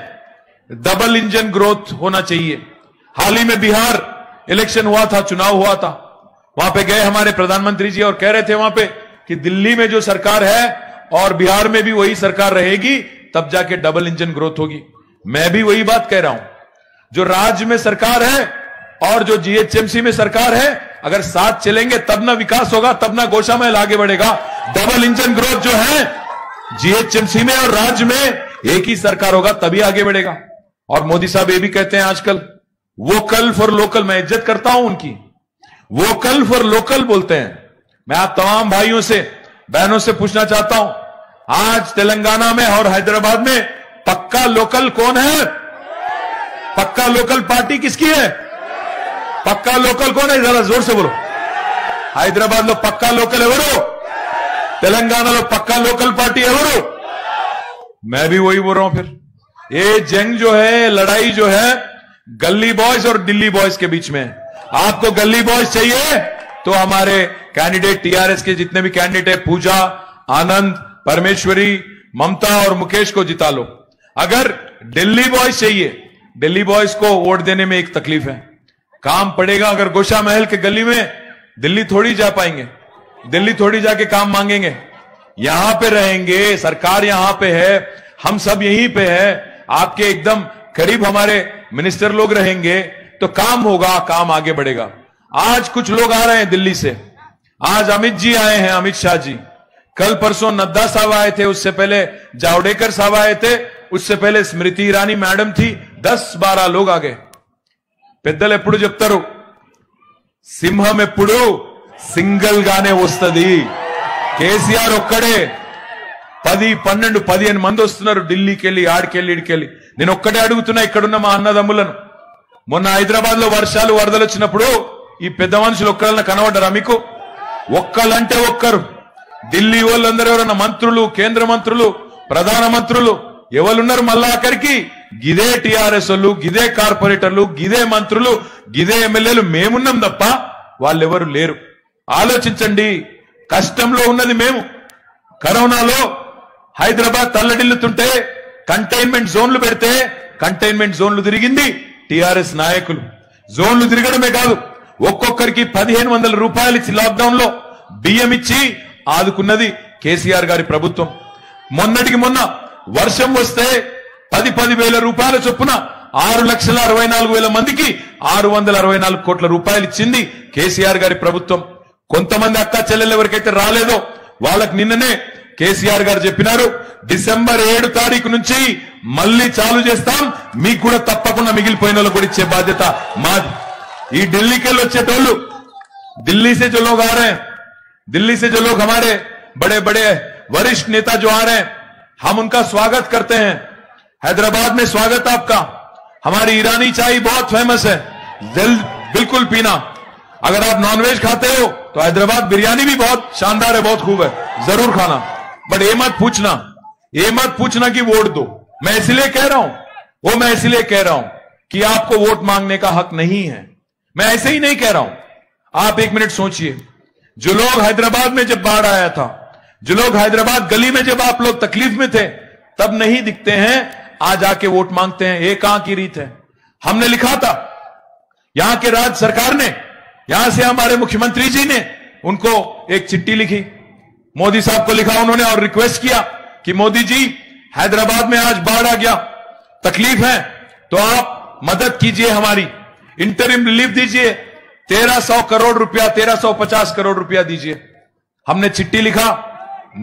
डबल इंजन ग्रोथ होना चाहिए। हाल ही में बिहार इलेक्शन हुआ था, चुनाव हुआ था, वहां पे गए हमारे प्रधानमंत्री जी और कह रहे थे वहां पे कि दिल्ली में जो सरकार है और बिहार में भी वही सरकार रहेगी, तब जाके डबल इंजन ग्रोथ होगी। मैं भी वही बात कह रहा हूं, जो राज्य में सरकार है और जो GHMC में सरकार है, अगर साथ चलेंगे तब ना विकास होगा, तब ना गोशा महल आगे बढ़ेगा। डबल इंजन ग्रोथ जो है GHMC में और राज्य में एक ही सरकार होगा, तभी आगे बढ़ेगा। और मोदी साहब ये भी कहते हैं आजकल वोकल फॉर लोकल, मैं इज्जत करता हूं उनकी, वोकल फॉर लोकल बोलते हैं। मैं आप तमाम भाइयों से बहनों से पूछना चाहता हूं, आज तेलंगाना में और हैदराबाद में पक्का लोकल कौन है? पक्का लोकल पार्टी किसकी है? पक्का लोकल कौन है? जरा जोर से बोलो। हैदराबाद लो पक्का लोकल एवरो, तेलंगाना लो पक्का लोकल पार्टी एवरो। मैं भी वही बोल रहा हूं। फिर ये जंग जो है, लड़ाई जो है, गली बॉयज और दिल्ली बॉयज के बीच में है। आपको गली बॉयज चाहिए तो हमारे कैंडिडेट TRS के जितने भी कैंडिडेट है, पूजा, आनंद, परमेश्वरी, ममता और मुकेश को जिता लो। अगर दिल्ली बॉयज चाहिए, दिल्ली बॉयज को वोट देने में एक तकलीफ है, काम पड़ेगा। अगर गोशा महल के गली में दिल्ली थोड़ी जा पाएंगे, दिल्ली थोड़ी जाके काम मांगेंगे, यहां पे रहेंगे, सरकार यहां पे है, हम सब यहीं पे है, आपके एकदम करीब हमारे मिनिस्टर लोग रहेंगे तो काम होगा, काम आगे बढ़ेगा। आज कुछ लोग आ रहे हैं दिल्ली से, आज अमित जी आए हैं, अमित शाह जी, कल परसों नड्डा साहब आए थे, उससे पहले जावड़ेकर साहब आए थे, उससे पहले स्मृति ईरानी मैडम थी, 10-12 लोग आ गए। పెద్దలు ఎప్పుడు చెప్తారు, సింహం ఎప్పుడు సింగిల్ గానే వస్తది। కేసీఆర్ ఒక్కడే 10-12-15 మంది వస్తున్నారు ఢిల్లీకి వెళ్ళి, ఆడికెళ్ళి, ఇడికెళ్ళి। నేను ఒక్కటే అడుగుతున్నా ఇక్కడున్న మా అన్నదమ్ములను, మొన్న హైదరాబాద్ లో వర్షాలు వరదలు వచ్చినప్పుడు ఈ పెద్ద మనుషులు ఒక్కళ్ళని కనబడ్డారా మీకు? ఒక్కలంటే ఒక్కరు। ఢిల్లీ వాళ్ళందరూ ఎవరన్నా మంత్రులు, కేంద్ర మంత్రులు, ప్రధాన మంత్రులు ఎవరున్నారు? మళ్ళా అక్కడికి గిదే TRS వాళ్ళు, గిదే కార్పొరేటర్లు, గిదే మంత్రులు, గిదే ఎమ్మెల్యేలు మేమున్నాం తప్ప వాళ్ళెవరు లేరు। ఆలోచించండి, కష్టంలో ఉన్నది మేము। కరోనాలో హైదరాబాద్ తల్లడిల్లుతుంటే కంటైన్మెంట్ జోన్లు పెడితే కంటైన్మెంట్ జోన్లు తిరిగింది TRS నాయకులు। జోన్లు తిరగడమే కాదు, ఒక్కొక్కరికి 1500 రూపాయలు ఇచ్చి లాక్డౌన్ లో బియ్యం ఇచ్చి ఆదుకున్నది కేసీఆర్ గారి ప్రభుత్వం। మొన్నటికి మొన్న వర్షం వస్తే 10,000 రూపాయల చొప్పున 6,64,000 మందికి 664 కోట్ల రూపాయలు ఇచ్చింది కేసీఆర్ గారి ప్రభుత్వం। కొంతమంది అక్క చెల్లెలు ఎవరికైతే రాలేదో వాళ్ళకి నిన్ననే కేసీఆర్ గారు చెప్పినారు, డిసెంబర్ 7 తారీఖు నుంచి మళ్ళీ చాలు చేస్తాం, మీకు కూడా తప్పకుండా మిగిలిపోయిన వాళ్ళకు కూడా ఇచ్చే బాధ్యత మాది। ఈ ఢిల్లీకి వెళ్ళి వచ్చేటోళ్ళు, दिल्ली से जो लोग आ रहे हैं, दिल्ली से जो लोग हमारे बड़े बड़े वरिष्ठ नेता जो आ रहे हैं, हम उनका स्वागत करते हैं। हैदराबाद में स्वागत आपका। हमारी ईरानी चाय बहुत फेमस है, बिल्कुल पीना। अगर आप नॉनवेज खाते हो तो हैदराबाद बिरयानी भी बहुत शानदार है, बहुत खूब है, जरूर खाना। बट ये मत पूछना कि वोट दो। मैं इसलिए कह रहा हूं, मैं इसलिए कह रहा हूं कि आपको वोट मांगने का हक नहीं है। मैं ऐसे ही नहीं कह रहा हूं। आप एक मिनट सोचिए, जो लोग हैदराबाद में जब बाढ़ आया था, जो लोग हैदराबाद गली में जब आप लोग तकलीफ में थे, तब नहीं दिखते हैं, आज आके वोट मांगते हैं। ये कहां की रीत है? हमने लिखा था, यहां के राज्य सरकार ने, यहां से हमारे मुख्यमंत्री जी ने उनको एक चिट्ठी लिखी, मोदी साहब को लिखा उन्होंने और रिक्वेस्ट किया कि मोदी जी, हैदराबाद में आज बाढ़ आ गया, तकलीफ है, तो आप मदद कीजिए, हमारी इंटरिम रिलीफ दीजिए, 1300 करोड़ रुपया, 1350 करोड़ रुपया दीजिए। हमने चिट्ठी लिखा,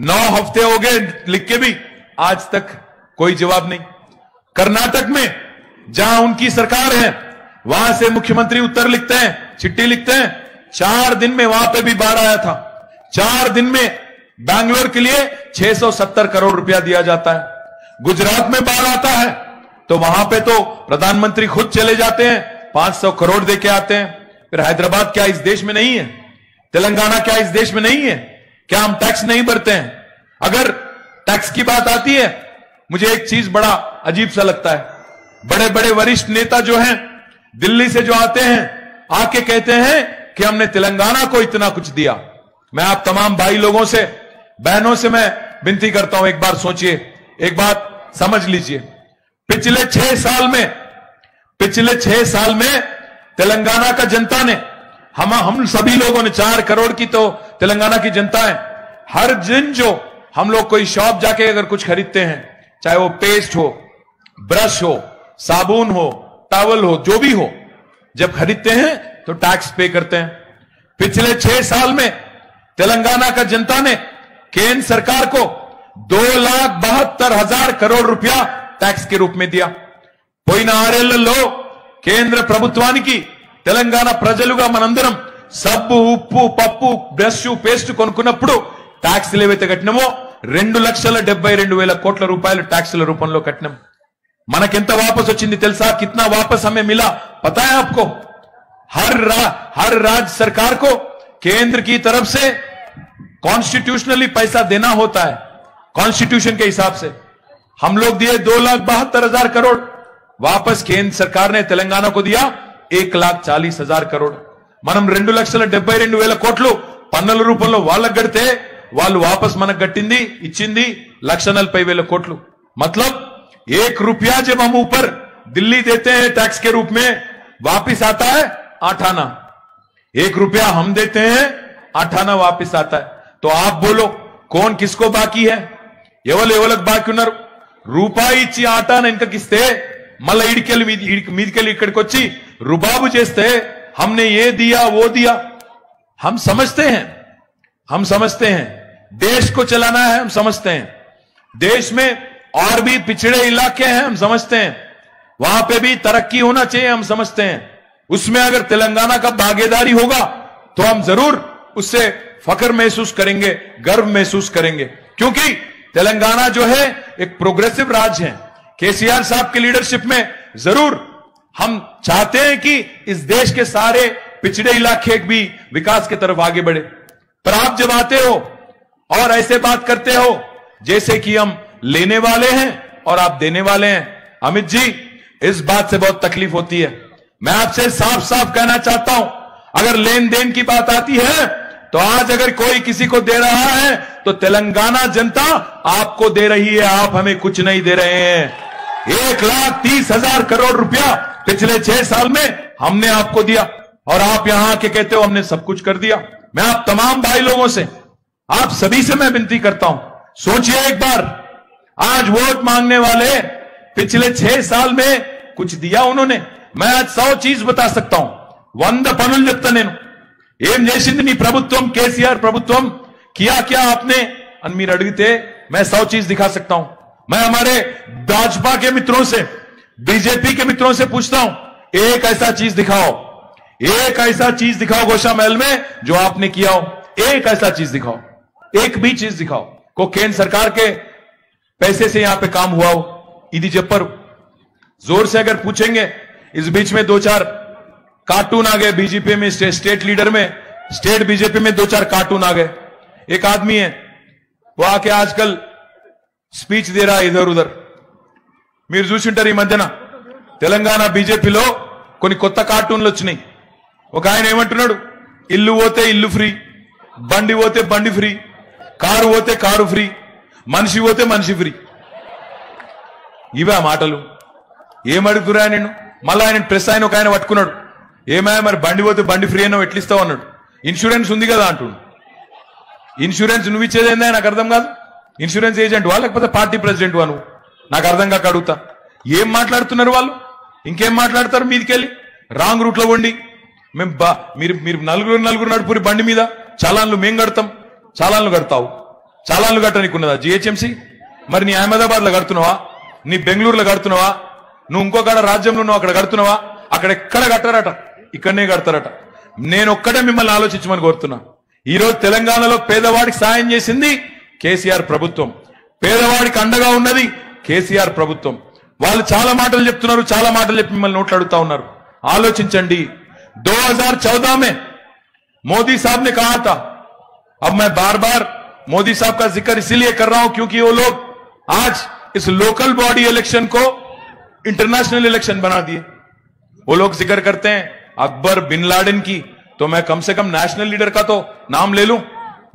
9 हफ्ते हो गए लिख के भी आज तक कोई जवाब नहीं। कर्नाटक में जहां उनकी सरकार है, वहां से मुख्यमंत्री उत्तर लिखते हैं, चिट्ठी लिखते हैं, 4 दिन में वहां पे भी बाढ़ आया था। 4 दिन में बैंगलोर के लिए 670 करोड़ रुपया दिया जाता है। गुजरात में बाढ़ आता है तो वहां पे तो प्रधानमंत्री खुद चले जाते हैं, 500 करोड़ देके आते हैं। फिर हैदराबाद क्या इस देश में नहीं है? तेलंगाना क्या इस देश में नहीं है? क्या हम टैक्स नहीं भरते हैं? अगर टैक्स की बात आती है, मुझे एक चीज बड़ा अजीब सा लगता है, बड़े बड़े वरिष्ठ नेता जो हैं दिल्ली से जो आते हैं, आके कहते हैं कि हमने तेलंगाना को इतना कुछ दिया। मैं आप तमाम भाई लोगों से, बहनों से मैं विनती करता हूं, एक बार सोचिए, एक बात समझ लीजिए। पिछले 6 साल में तेलंगाना का जनता ने, हम सभी लोगों ने, 4 करोड़ की तो तेलंगाना की जनता है, हर दिन जो हम लोग कोई शॉप जाके अगर कुछ खरीदते हैं, चाहे वो पेस्ट हो, ब्रश हो, साबुन हो, टॉवल हो, जो भी हो, जब खरीदते हैं तो टैक्स पे करते हैं। पिछले 6 साल में तेलंगाना का जनता ने केंद्र सरकार को 2,72,000 करोड़ रुपया टैक्स के रूप में दिया। పోయిన 6 ఏళ్లలో కేంద్ర ప్రభుత్వానికి తెలంగాణ ప్రజలుగా మనందరం సబ్బు, ఉప్పు, పప్పు, బ్రష్, పేస్ట్ కొనుక్కున్నప్పుడు ట్యాక్స్లు ఏవైతే కట్టినామో 2,72,000 కోట్ల రూపాయలు ట్యాక్స్ల రూపంలో కట్టినాం। మనకెంత వాపస్ వచ్చింది తెలుసా? कितना वापस हमें मिला पता है आपको? हर राज्य सरकार को केंद्र की तरफ से कॉन्स्टिट्यूशनली पैसा देना होता है, कॉन्स्टिट्यूशन के हिसाब से। हम लोग दिए 2,72,000 करोड़, वापस केंद्र सरकार ने तेलंगाना को दिया 1,40,000 करोड़। మనం 2,72,000 కోట్లు పన్నుల రూపంలో వాళ్ళకి గడితే వాళ్ళు వాపస్ మనకు గట్టింది ఇచ్చింది 1,40,000 కోట్లు। मतलब 1 रुपया जब हम ऊपर दिल्ली देते हैं टैक्स के रूप में, वापिस आता है 8 आना। 1 रुपया हम देते हैं, 8 आना वापिस आता है। तो आप बोलो कौन किसको बाकी है? ఎవరికి బాకీ ఉన్నారు? రూపాయి ఇచ్చి 8 आना इनका किस्ते మళ్ళీ మీదికెళ్ళి ఇక్కడికి వచ్చి रुबाबु చేస్తే हमने ये दिया वो दिया। हम समझते हैं देश को चलाना है, हम समझते हैं देश में और भी पिछड़े इलाके हैं, हम समझते हैं वहां पे भी तरक्की होना चाहिए, हम समझते हैं। उसमें अगर तेलंगाना का भागीदारी होगा तो हम जरूर उससे फख्र महसूस करेंगे, गर्व महसूस करेंगे, क्योंकि तेलंगाना जो है एक प्रोग्रेसिव राज्य है। केसीआर साहब की लीडरशिप में जरूर हम चाहते हैं कि इस देश के सारे पिछड़े इलाके भी विकास की तरफ आगे बढ़े। पर आप जब आते हो और ऐसे बात करते हो जैसे कि हम लेने वाले हैं और आप देने वाले हैं, अमित जी, इस बात से बहुत तकलीफ होती है। मैं आपसे साफ साफ कहना चाहता हूं, अगर लेन देन की बात आती है तो आज अगर कोई किसी को दे रहा है तो तेलंगाना जनता आपको दे रही है, आप हमें कुछ नहीं दे रहे हैं। 1,30,000 करोड़ रुपया पिछले 6 साल में हमने आपको दिया और आप यहां आके कहते हो हमने सब कुछ कर दिया। मैं आप तमाम भाई लोगों से, आप सभी से मैं विनती करता हूं, सोचिए एक बार, आज वोट मांगने वाले पिछले 6 साल में कुछ दिया उन्होंने? मैं आज 100 चीज बता सकता हूं, 100 పనులు చెప్తా నేను। ఏం చేసింది నీ ప్రభుత్వం, కేసీఆర్ ప్రభుత్వం किया क्या आपने అని మీరు అడిగితే मैं 100 चीज दिखा सकता हूं। मैं हमारे भाजपा के मित्रों से, बीजेपी के मित्रों से पूछता हूं, एक ऐसा चीज दिखाओ, एक ऐसा चीज दिखाओ गोशा महल में जो आपने किया हो, एक ऐसा चीज दिखाओ, एक भी चीज दिखाओ को केंद्र सरकार के पैसे से यहां पे काम हुआ हो। इदी जप्पर जोर से अगर पूछेंगे, इस बीच में 2-4 कार्टून आ गए बीजेपी में, स्टेट लीडर में, स्टेट बीजेपी में 2-4 कार्टून आ गए। एक आदमी है वो आके आजकल स्पीच दे रहा है इधर उधर। మీరు చూసింటారు ఈ మధ్యన తెలంగాణ బీజేపీలో కొన్ని కొత్త కార్టూన్లు వచ్చినాయి। ఒక ఆయన ఏమంటున్నాడు, ఇల్లు పోతే ఇల్లు ఫ్రీ, బండి పోతే బండి ఫ్రీ, కారు పోతే కారు ఫ్రీ, మనిషి పోతే మనిషి ఫ్రీ। ఇవే ఆ మాటలు? ఏమడుగుతురా నేను? మళ్ళీ ఆయన ప్రెస్ ఆయన ఒక ఆయన పట్టుకున్నాడు, ఏమాయ మరి బండి పోతే బండి ఫ్రీ అయినా ఎట్లిస్తావు అన్నాడు। ఇన్సూరెన్స్ ఉంది కదా అంటున్నాడు। ఇన్సూరెన్స్ నువ్వు ఇచ్చేదేందా నాకు అర్థం కాదు। ఇన్సూరెన్స్ ఏజెంట్ వా లేకపోతే పార్టీ ప్రెసిడెంట్ వా నువ్వు? నాకు అర్థం కాక అడుగుతా, ఏం మాట్లాడుతున్నారు వాళ్ళు? ఇంకేం మాట్లాడతారు? మీదికెళ్ళి రాంగ్ రూట్ లో వండి మీరు నలుగురు నడుపురి బండి మీద చాలాన్లు మేం కడతాం, చాలాన్లు కడతావు, చాలాన్లు కట్టనికున్నదా జిహెచ్ఎంసీ? మరి నీ అహ్మదాబాద్ లో కడుతున్నావా, నీ బెంగళూరులో కడుతున్నావా, నువ్వు ఇంకో కాడ రాజ్యంలో నువ్వు అక్కడ కడుతున్నావా, అక్కడ ఎక్కడ కట్టరట, ఇక్కడనే కడతారట. నేను ఒక్కడే మిమ్మల్ని ఆలోచించమని కోరుతున్నా. ఈరోజు తెలంగాణలో పేదవాడికి సాయం చేసింది కేసీఆర్ ప్రభుత్వం, పేదవాడికి అండగా ఉన్నది కేసీఆర్ ప్రభుత్వం. వాళ్ళు చాలా మాటలు చెప్తున్నారు, చాలా మాటలు చెప్పి మిమ్మల్ని నోట్లు అడుగుతా ఉన్నారు. ఆలోచించండి. 2014 में मोदी साहब ने कहा था, अब मैं बार बार मोदी साहब का जिक्र इसीलिए कर रहा हूं क्योंकि वो लोग आज इस लोकल बॉडी इलेक्शन को इंटरनेशनल इलेक्शन बना दिए. वो लोग जिक्र करते हैं अकबर बिन लादेन की, तो मैं कम से कम नेशनल लीडर का तो नाम ले लूं,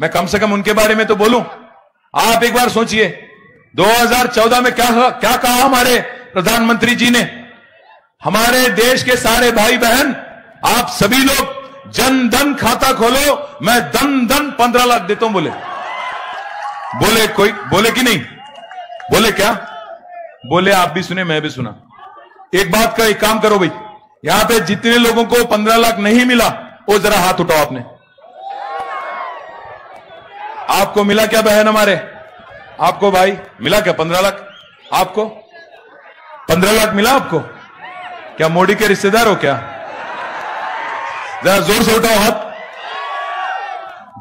मैं कम से कम उनके बारे में तो बोलूं. आप एक बार सोचिए 2014 में क्या कहा हमारे प्रधानमंत्री जी ने, हमारे देश के सारे भाई बहन आप सभी लोग जन धन खाता खोलो, मैं धन 15 लाख देता हूं. बोले कोई बोले कि नहीं बोले? क्या बोले? आप भी सुने, मैं भी सुना. एक बात का एक काम करो भाई, यहां पे जितने लोगों को 15 लाख नहीं मिला वो जरा हाथ उठाओ. आपने, आपको मिला क्या बहन हमारे? आपको भाई मिला क्या 15 लाख? आपको 15 लाख मिला? आपको क्या मोदी के रिश्तेदार हो क्या? जरा जोर से उठाओ हाथ.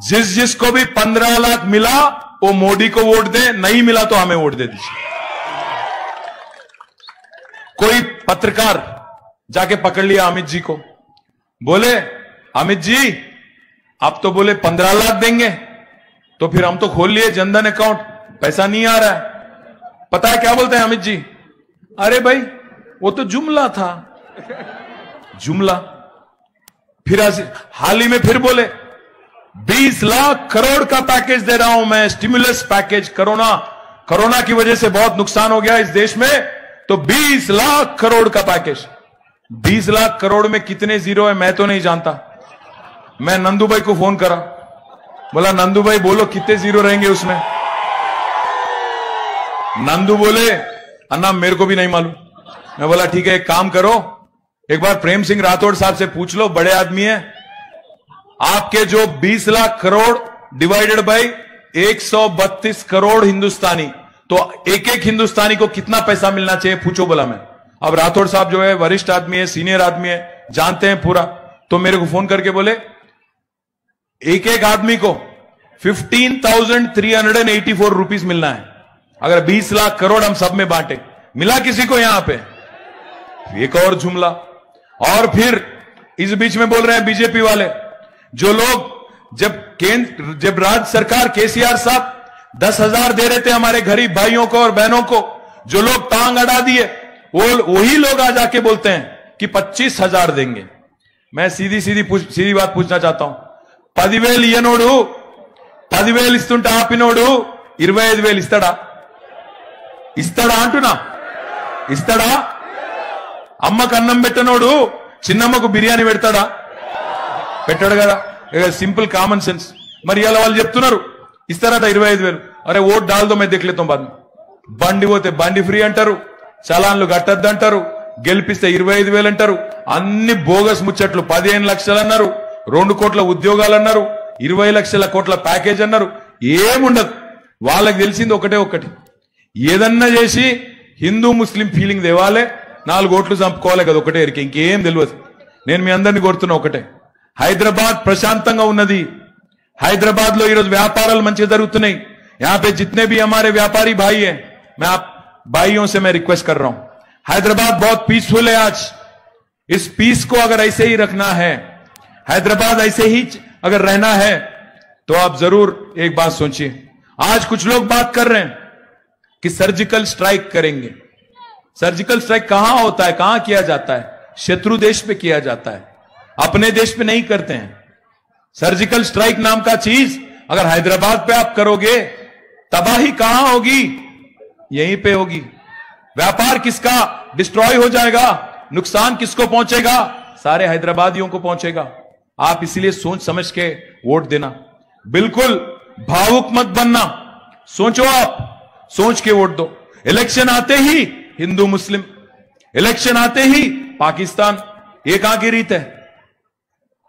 जिसको भी 15 लाख मिला वो मोदी को वोट दे, नहीं मिला तो हमें वोट दे दीजिए. कोई पत्रकार जाके पकड़ लिया अमित जी को, बोले अमित जी आप तो बोले 15 लाख देंगे, तो फिर हम तो खोल लिए जनधन अकाउंट, पैसा नहीं आ रहा है. पता है क्या बोलते हैं अमित जी? अरे भाई वो तो जुमला था, जुमला. फिर हाल ही में फिर बोले 20 लाख करोड़ का पैकेज दे रहा हूं मैं, स्टिमुलस पैकेज. कोरोना की वजह से बहुत नुकसान हो गया इस देश में, तो 20 लाख करोड़ का पैकेज. 20 लाख करोड़ में कितने जीरो है मैं तो नहीं जानता. मैं नंदू भाई को फोन करा, बोला नंदू भाई बोलो कितने जीरो रहेंगे उसमें. नंदू बोले अन्ना मेरे को भी नहीं मालूम. मैं बोला ठीक है एक काम करो, एक बार प्रेम सिंह राठौड़ साहब से पूछ लो, बड़े आदमी है. आपके जो 20 लाख करोड़ डिवाइडेड बाय 132 करोड़ हिंदुस्तानी, तो एक एक हिंदुस्तानी को कितना पैसा मिलना चाहिए पूछो बोला मैं. अब राठौड़ साहब जो है वरिष्ठ आदमी है, सीनियर आदमी है, जानते हैं पूरा. तो मेरे को फोन करके बोले एक एक आदमी को 15,384 रुपीस मिलना है. अगर 20 लाख करोड़ हम सब में बांटे, मिला किसी को यहां पे? एक और जुमला. और फिर इस बीच में बोल रहे हैं बीजेपी वाले, जो लोग जब राज्य सरकार केसीआर साहब 10,000 दे रहे थे हमारे गरीब भाइयों को और बहनों को, जो लोग टांग अड़ा दिए, वही लोग आ जाके बोलते हैं कि 25,000 देंगे. मैं सीधी बात पूछना चाहता हूं. 10,000 ఇయ్యనోడు 10,000 ఇస్తుంటే ఆపినోడు 25,000 ఇస్తాడా? ఇస్తాడా అంటున్నా? ఇస్తాడా? అమ్మకు అన్నం పెట్టనోడు చిన్నమ్మకు బిర్యానీ పెడతాడా? పెట్టాడు కదా. Simple common sense. మరి ఇలా వాళ్ళు చెప్తున్నారు ఇస్తారట 25,000. అరే ఓట్ డాల్దో మేము దిక్లేతాం బాద్. బండి పోతే బండి ఫ్రీ అంటారు, చలాన్లు కట్టద్దు అంటారు, గెలిపిస్తే 25,000 అంటారు. అన్ని బోగస్ ముచ్చట్లు. 15 లక్షలు అన్నారు, 2 కోట్ల ఉద్యోగాలు అన్నారు, 20 లక్షల కోట్ల ప్యాకేజ్ అన్నారు. ఏముండదు. వాళ్ళకి తెలిసింది ఒకటి, ఏదన్నా చేసి హిందూ ముస్లిం ఫీలింగ్ తేవాలే, 4 ఓట్లు చంపుకోవాలి కదా, ఒకటే ఎరిక, ఇంకేం తెలియదు. నేను మీ అందరినీ కోరుతున్నా ఒకటే, హైదరాబాద్ ప్రశాంతంగా ఉన్నది. हैदराबाद लो ఈరోజు వ్యాపారాలు మంచిగా జరుగుతున్నాయి. यहाँ पे जितने भी हमारे व्यापारी भाई हैं, मैं आप भाइयों से मैं रिक्वेस्ट कर रहा हूं, हैदराबाद बहुत पीसफुल है आज. इस पीस को अगर ऐसे ही रखना है, हैदराबाद ऐसे ही अगर रहना है, तो आप जरूर एक बात सोचिए. आज कुछ लोग बात कर रहे हैं कि सर्जिकल स्ट्राइक करेंगे. सर्जिकल स्ट्राइक कहां होता है, कहां किया जाता है? शत्रु देश पे किया जाता है, अपने देश पे नहीं करते हैं. सर्जिकल स्ट्राइक नाम का चीज अगर हैदराबाद पे आप करोगे, तबाही कहां होगी? यहीं पे होगी. व्यापार किसका डिस्ट्रॉय हो जाएगा, नुकसान किसको पहुंचेगा? सारे हैदराबादियों को पहुंचेगा. आप इसलिए सोच समझ के वोट देना, बिल्कुल भावुक मत बनना. सोचो, आप सोच के वोट दो. इलेक्शन आते ही हिंदू मुस्लिम, इलेक्शन आते ही पाकिस्तान, ये कहां की रीत है?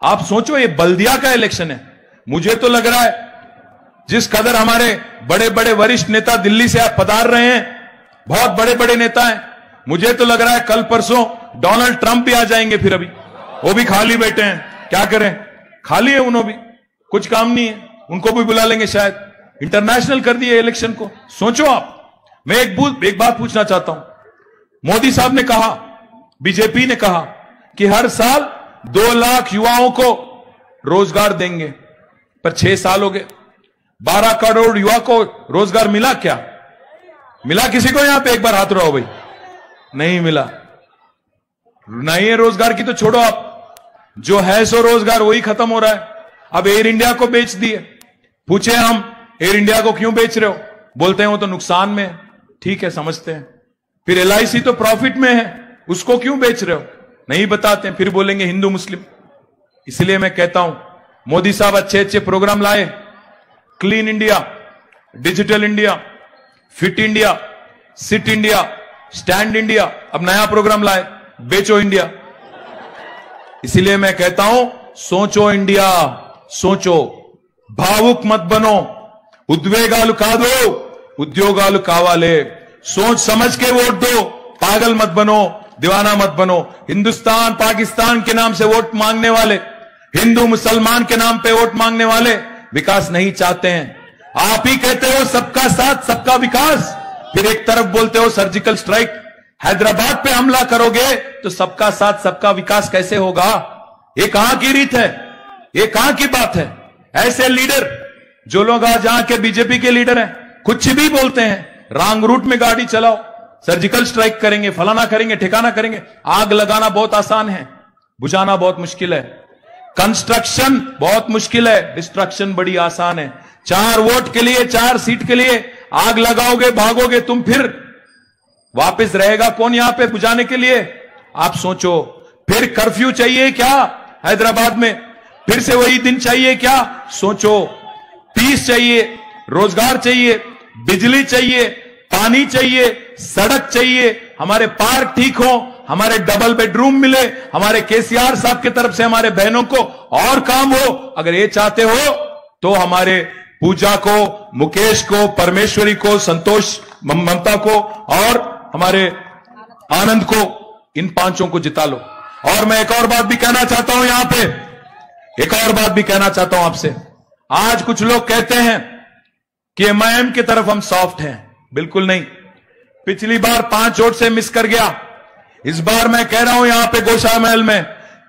आप सोचो, ये बल्दिया का इलेक्शन है. मुझे तो लग रहा है जिस कदर हमारे बड़े बड़े वरिष्ठ नेता दिल्ली से आप पधार रहे हैं, बहुत बड़े बड़े नेता हैं, मुझे तो लग रहा है कल परसों डोनाल्ड ट्रंप भी आ जाएंगे फिर। अभी वो भी खाली बैठे हैं, क्या करें, खाली है उन्होंने भी, कुछ काम नहीं है, उनको भी बुला लेंगे शायद। इंटरनेशनल कर दिए इलेक्शन को, सोचो आप। मैं एक बात पूछना चाहता हूं, मोदी साहब ने कहा, बीजेपी ने कहा कि हर साल 2 लाख युवाओं को रोजगार देंगे, पर 6 साल हो गए, 12 करोड़ युवा को रोजगार मिला क्या? मिला किसी को यहां पे? एक बार हाथ उठाओ भाई। नहीं मिला। नहीं है रोजगार की तो छोड़ो आप, जो है सो रोजगार वही खत्म हो रहा है। अब एयर इंडिया को बेच दिए, पूछे हम एयर इंडिया को क्यों बेच रहे हो, बोलते हैं वो तो नुकसान में है। ठीक है, समझते हैं। फिर LIC तो प्रॉफिट में है, उसको क्यों बेच रहे हो, नहीं बताते हैं, फिर बोलेंगे हिंदू मुस्लिम। इसलिए मैं कहता हूं मोदी साहब अच्छे अच्छे प्रोग्राम लाए, clean India, digital India, fit India, sit India, stand India, अब नया प्रोग्राम लाए, बेचो इंडिया। इसीलिए मैं कहता हूं सोचो इंडिया, सोचो, भावुक मत बनो, उद्वेगालु कादो उद्योगालु कावाले, सोच समझ के वोट दो, पागल मत बनो, दीवाना मत बनो। हिंदुस्तान पाकिस्तान के नाम से वोट मांगने वाले, हिंदू मुसलमान के नाम पे वोट मांगने वाले विकास नहीं चाहते हैं। आप ही कहते हो सबका साथ सबका विकास, फिर एक तरफ बोलते हो सर्जिकल स्ट्राइक, हैदराबाद पे हमला करोगे तो सबका साथ सबका विकास कैसे होगा? ये कहां की रीत है, ये कहां की बात है? ऐसे लीडर, जो लोग आज यहां के बीजेपी के लीडर हैं, कुछ भी बोलते हैं, रॉन्ग रूट में गाड़ी चलाओ, सर्जिकल स्ट्राइक करेंगे, फलाना करेंगे, ठिकाना करेंगे। आग लगाना बहुत आसान है, बुझाना बहुत मुश्किल है। कंस्ट्रक्शन बहुत मुश्किल है, डिस्ट्रक्शन बड़ी आसान है। 4 वोट के लिए, 4 सीट के लिए आग लगाओगे, भागोगे तुम, फिर वापस रहेगा कौन यहां पे बुझाने के लिए? आप सोचो। फिर कर्फ्यू चाहिए क्या हैदराबाद में? फिर से वही दिन चाहिए क्या? सोचो। पीस चाहिए, रोजगार चाहिए, बिजली चाहिए, पानी चाहिए, सड़क चाहिए, हमारे पार्क ठीक हो, हमारे डबल बेडरूम मिले, हमारे केसीआर साहब की तरफ से हमारे बहनों को और काम हो। अगर ये चाहते हो तो हमारे पूजा को, मुकेश को, परमेश्वरी को, संतोष, ममता को और हमारे आनंद को, इन 5 को जिता लो। और मैं एक और बात भी कहना चाहता हूं यहां पे, एक और बात भी कहना चाहता हूं आपसे। आज कुछ लोग कहते हैं कि MIM की तरफ हम सॉफ्ट हैं, बिल्कुल नहीं। पिछली बार 5 वोट से मिस कर गया, इस बार मैं कह रहा हूं यहां पे गोशाला महल में,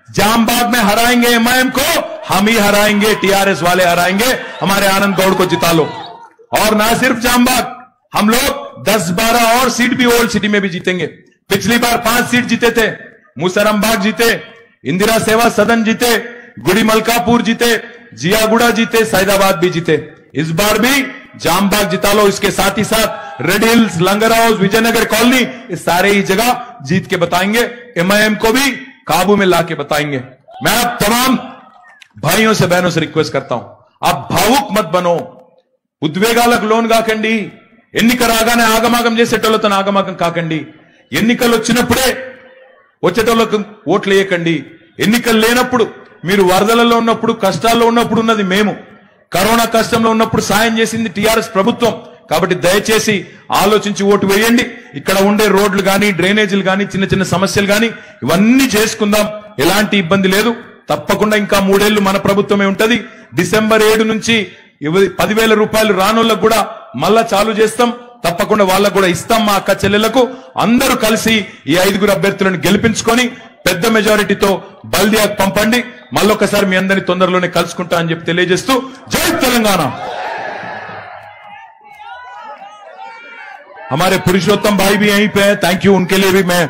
जामबाग में हराएंगे MIM को, हम ही हराएंगे, TRS वाले हराएंगे, हमारे आनंद गौड़ को जिता लो। और ना सिर्फ जामबाग, हम लोग 10-12 और सीट भी ओल्ड सिटी में भी जीतेंगे। पिछली बार 5 सीट जीते थे, मुसरमबाग जीते, इंदिरा सेवा सदन जीते, गुड़ी मलकापुर जीते, जियागुड़ा जीते, सैदाबाद भी जीते। इस बार भी जामबाग जिता लो। इसके साथ ही साथ रेड हिल्स, लंगर हाउस, विजयनगर कॉलोनी, इस सारे ही जगह जीत के बताएंगे, MIM को भी काबू में लाके बताएंगे। मैं आप तमाम भाइयों से बहनों से रिक्वेस्ट करता हूं, आप भावुक मत बनो, उद्वेगालक लोन काकंडी, ఎన్నిక రాగానే ఆగమాగం చేసేటోళ్ళతో ఆగమాగం కాకండి, ఎన్నికలు వచ్చినప్పుడే వచ్చేటోళ్ళకు ఓట్లు వేయకండి। ఎన్నికలు లేనప్పుడు, మీరు వరదలలో ఉన్నప్పుడు, కష్టాల్లో ఉన్నప్పుడు ఉన్నది మేము, కరోనా కష్టంలో ఉన్నప్పుడు సాయం చేసింది TRS ప్రభుత్వం। కాబట్టి దయచేసి ఆలోచించి ఓటు వేయండి। ఇక్కడ ఉండే రోడ్లు గాని, డ్రైనేజీలు గాని, చిన్న చిన్న సమస్యలు గాని ఇవన్నీ చేసుకుందాం, ఎలాంటి ఇబ్బంది లేదు। తప్పకుండా ఇంకా 3 ఏళ్లు మన ప్రభుత్వమే ఉంటది। డిసెంబర్ 7 నుంచి 10,000 రూపాయలు రానోళ్ళకు కూడా మళ్ళా చాలు చేస్తాం, తప్పకుండా వాళ్ళకు కూడా ఇస్తాం। మా అక్క చెల్లెలకు అందరూ కలిసి ఈ 5 అభ్యర్థులను గెలిపించుకొని పెద్ద మెజారిటీతో బల్దియాకు పంపండి। మళ్ళొకసారి మీ అందరిని తొందరలోనే కలుసుకుంటా అని చెప్పి తెలియజేస్తూ జై తెలంగాణ। हमारे पुरुषोत्तम भाई भी यहीं पे हैं, थैंक यू, उनके लिए भी मैं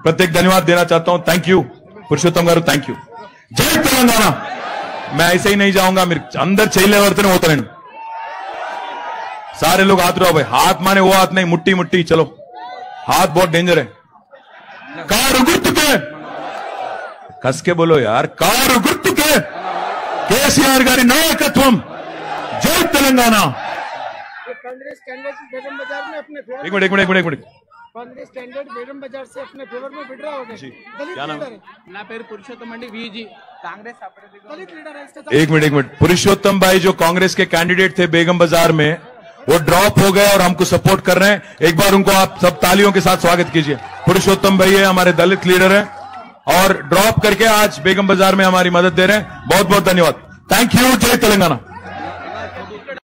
प्रत्येक धन्यवाद देना चाहता हूं। Thank you Purushottam garu, thank you. जय तेलंगाना। मैं ऐसे ही नहीं जाऊंगा, मेरे अंदर चैले वर्तन होते हैं। सारे लोग हाथ रहो भाई, हाथ माने वो हाथ नहीं, मुट्ठी मुट्ठी, चलो, हाथ बहुत डेंजर है। कारू गुर्तु के, कस के बोलो यार, कारू गुर्तु के, केसीआर गारी नायकत्वम, जय तेलंगाना। कांग्रेस कैंडिडेट बेगम बाजार में अपने फेवर, एक मिनट कांग्रेस कैंडिडेट बेगम बाजार से अपने फेवर में विड्रॉ हो गए। क्या नाम? ना पेరు पुरुषोत्तम अंडी VG कांग्रेस दलित लीडर है। एक मिनट पुरुषोत्तम भाई जो कांग्रेस के कैंडिडेट थे बेगम बाजार में, वो ड्रॉप हो गए और हमको सपोर्ट कर रहे हैं। एक बार उनको आप सब तालियों के साथ स्वागत कीजिए। पुरुषोत्तम भाई है, हमारे दलित लीडर हैं और ड्रॉप करके आज बेगम बाजार में हमारी मदद दे रहे हैं। बहुत बहुत धन्यवाद। Thank you. जय तेलंगाना।